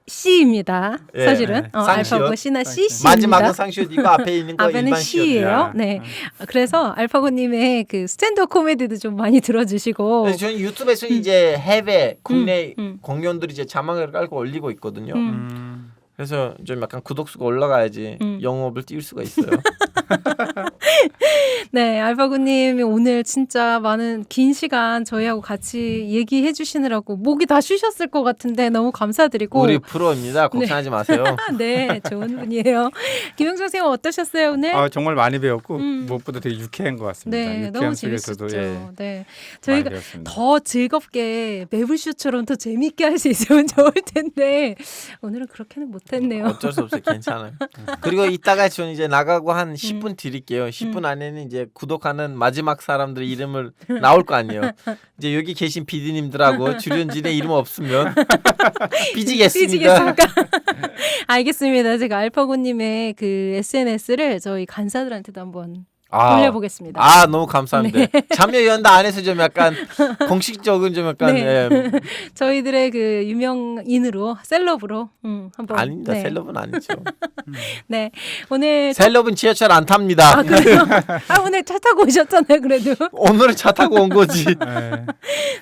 씨입니다. 예, 사실은 쌍시옷. 알파고 신하 씨입니다. 마지막은 상시옷 이거 앞에 있는 거 앞에는 일반 씨예요. 시옷이에요. 네. 그래서 알파고님의 그 스탠드업 코미디도 좀 많이 들어주시고. 그래서 저는 유튜브에서 이제 해외 국내 공연들이 이제 자막을 깔고 올리고 있거든요. 그래서 좀 약간 구독수가 올라가야지 영업을 띄울 수가 있어요. 네, 알파고님이 오늘 진짜 많은 긴 시간 저희하고 같이 얘기해 주시느라고 목이 다 쉬셨을 것 같은데 너무 감사드리고. 우리 프로입니다. 걱정하지 마세요. 네, 좋은 분이에요. 김영정 선생님 어떠셨어요 오늘? 정말 많이 배웠고 무엇보다 되게 유쾌한 것 같습니다. 네, 너무 유쾌함 재밌었죠. 속에서도, 예, 네, 많이 저희가 배웠습니다. 더 즐겁게 매불쇼처럼 더 재밌게 할 수 있으면 좋을 텐데 오늘은 그렇게는 못했네요. 어쩔 수 없어요. 괜찮아요. 그리고 이따가 저는 이제 나가고 한 10분 드릴게요. 10분 안에는 이제 구독하는 마지막 사람들 이름을 나올 거 아니에요. 이제 여기 계신 PD님들하고 출연진의 이름 없으면 삐지겠습니까? 알겠습니다. 제가 알파고님의 그 SNS를 저희 간사들한테도 한번 올려보겠습니다. 너무 감사합니다. 참여연대 안에서 좀 약간 공식적인 좀 약간 네. 저희들의 그 유명인으로 셀럽으로 한번 아닙니다. 셀럽은 아니죠. 네, 오늘 셀럽은 지하철 안 탑니다. 그래요? 오늘 차 타고 오셨잖아요. 그래도 오늘은 차 타고 온 거지.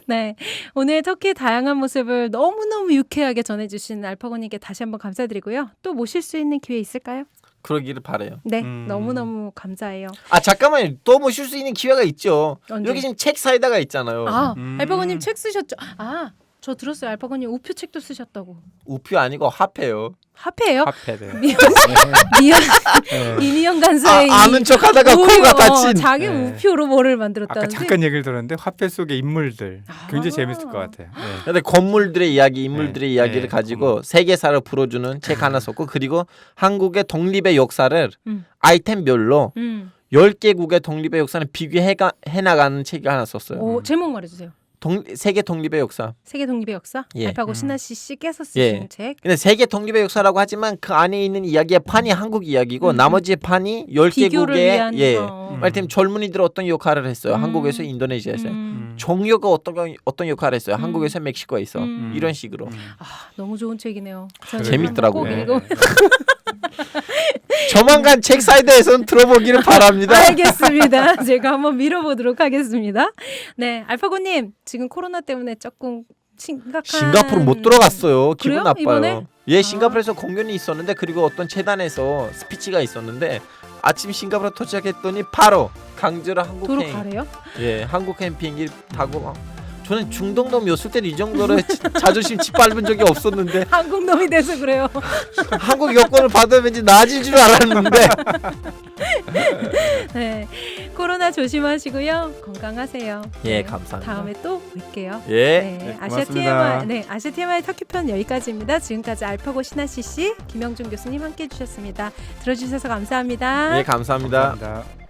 네, 오늘 터키의 다양한 모습을 너무너무 유쾌하게 전해주신 알파고님께 다시 한번 감사드리고요. 또 모실 수 있는 기회 있을까요? 그러기를 바래요. 네, 너무너무 감사해요. 잠깐만요. 또 모실 수 있는 기회가 있죠. 언제? 여기 지금 책 사이다가 있잖아요. 알파고님 책 쓰셨죠? 저 들었어요. 알파고님 우표 책도 쓰셨다고. 우표 아니고 화폐요. 화폐예요? 화폐래요. 이미영 간사의 아는 척하다가 코가 다친. 자기 우표로 뭐를 만들었다는지. 아까 잠깐 얘기를 들었는데 화폐 속의 인물들 굉장히 재밌을 것 같아요. 네. 근데 건물들의 이야기, 인물들의 이야기를 가지고 세계사를 풀어주는 책 하나 썼고 그리고 한국의 독립의 역사를 아이템별로 10개국의 독립의 역사를 비교해 나가는 책이 하나 썼어요. 제목 말해주세요. 세계 독립의 역사. 세계 독립의 역사? 예. 알파고 신하 씨께서 쓰신 책. 근데 세계 독립의 역사라고 하지만 그 안에 있는 이야기의 판이 한국 이야기고 나머지 판이 10개국의 말하자면 젊은이들 어떤 역할을 했어요. 한국에서 인도네시아에서. 종교가 어떤 역할을 했어요. 한국에서 멕시코에서. 이런 식으로. 너무 좋은 책이네요. 재밌더라고요. 꼭 읽고. 조만간 책 사이드에서는 들어보기를 바랍니다. 알겠습니다. 제가 한번 밀어보도록 하겠습니다. 네, 알파고님 지금 코로나 때문에 조금 심각한. 싱가포르 못 들어갔어요. 기분 그래요? 나빠요. 이번에? 예, 싱가포르에서 공연이 있었는데 그리고 어떤 재단에서 스피치가 있었는데 아침 싱가포르 도착했더니 바로 강제로 한국 도로 가래요? 예, 한국 비행기 타고 저는 중동놈이었을 때는 이 정도로 자존심 짓밟은 적이 없었는데 한국 놈이 돼서 그래요. 한국 여권을 받으면 왠지 나아질 줄 알았는데. 네, 코로나 조심하시고요. 건강하세요. 예, 감사합니다. 다음에 또 뵐게요. 예. 네, 아시아 고맙습니다. TMI, 네, 아시아 TMI 터키편 여기까지입니다. 지금까지 알파고 신하씨 씨, 김영준 교수님 함께해 주셨습니다. 들어주셔서 감사합니다. 예, 감사합니다. 감사합니다.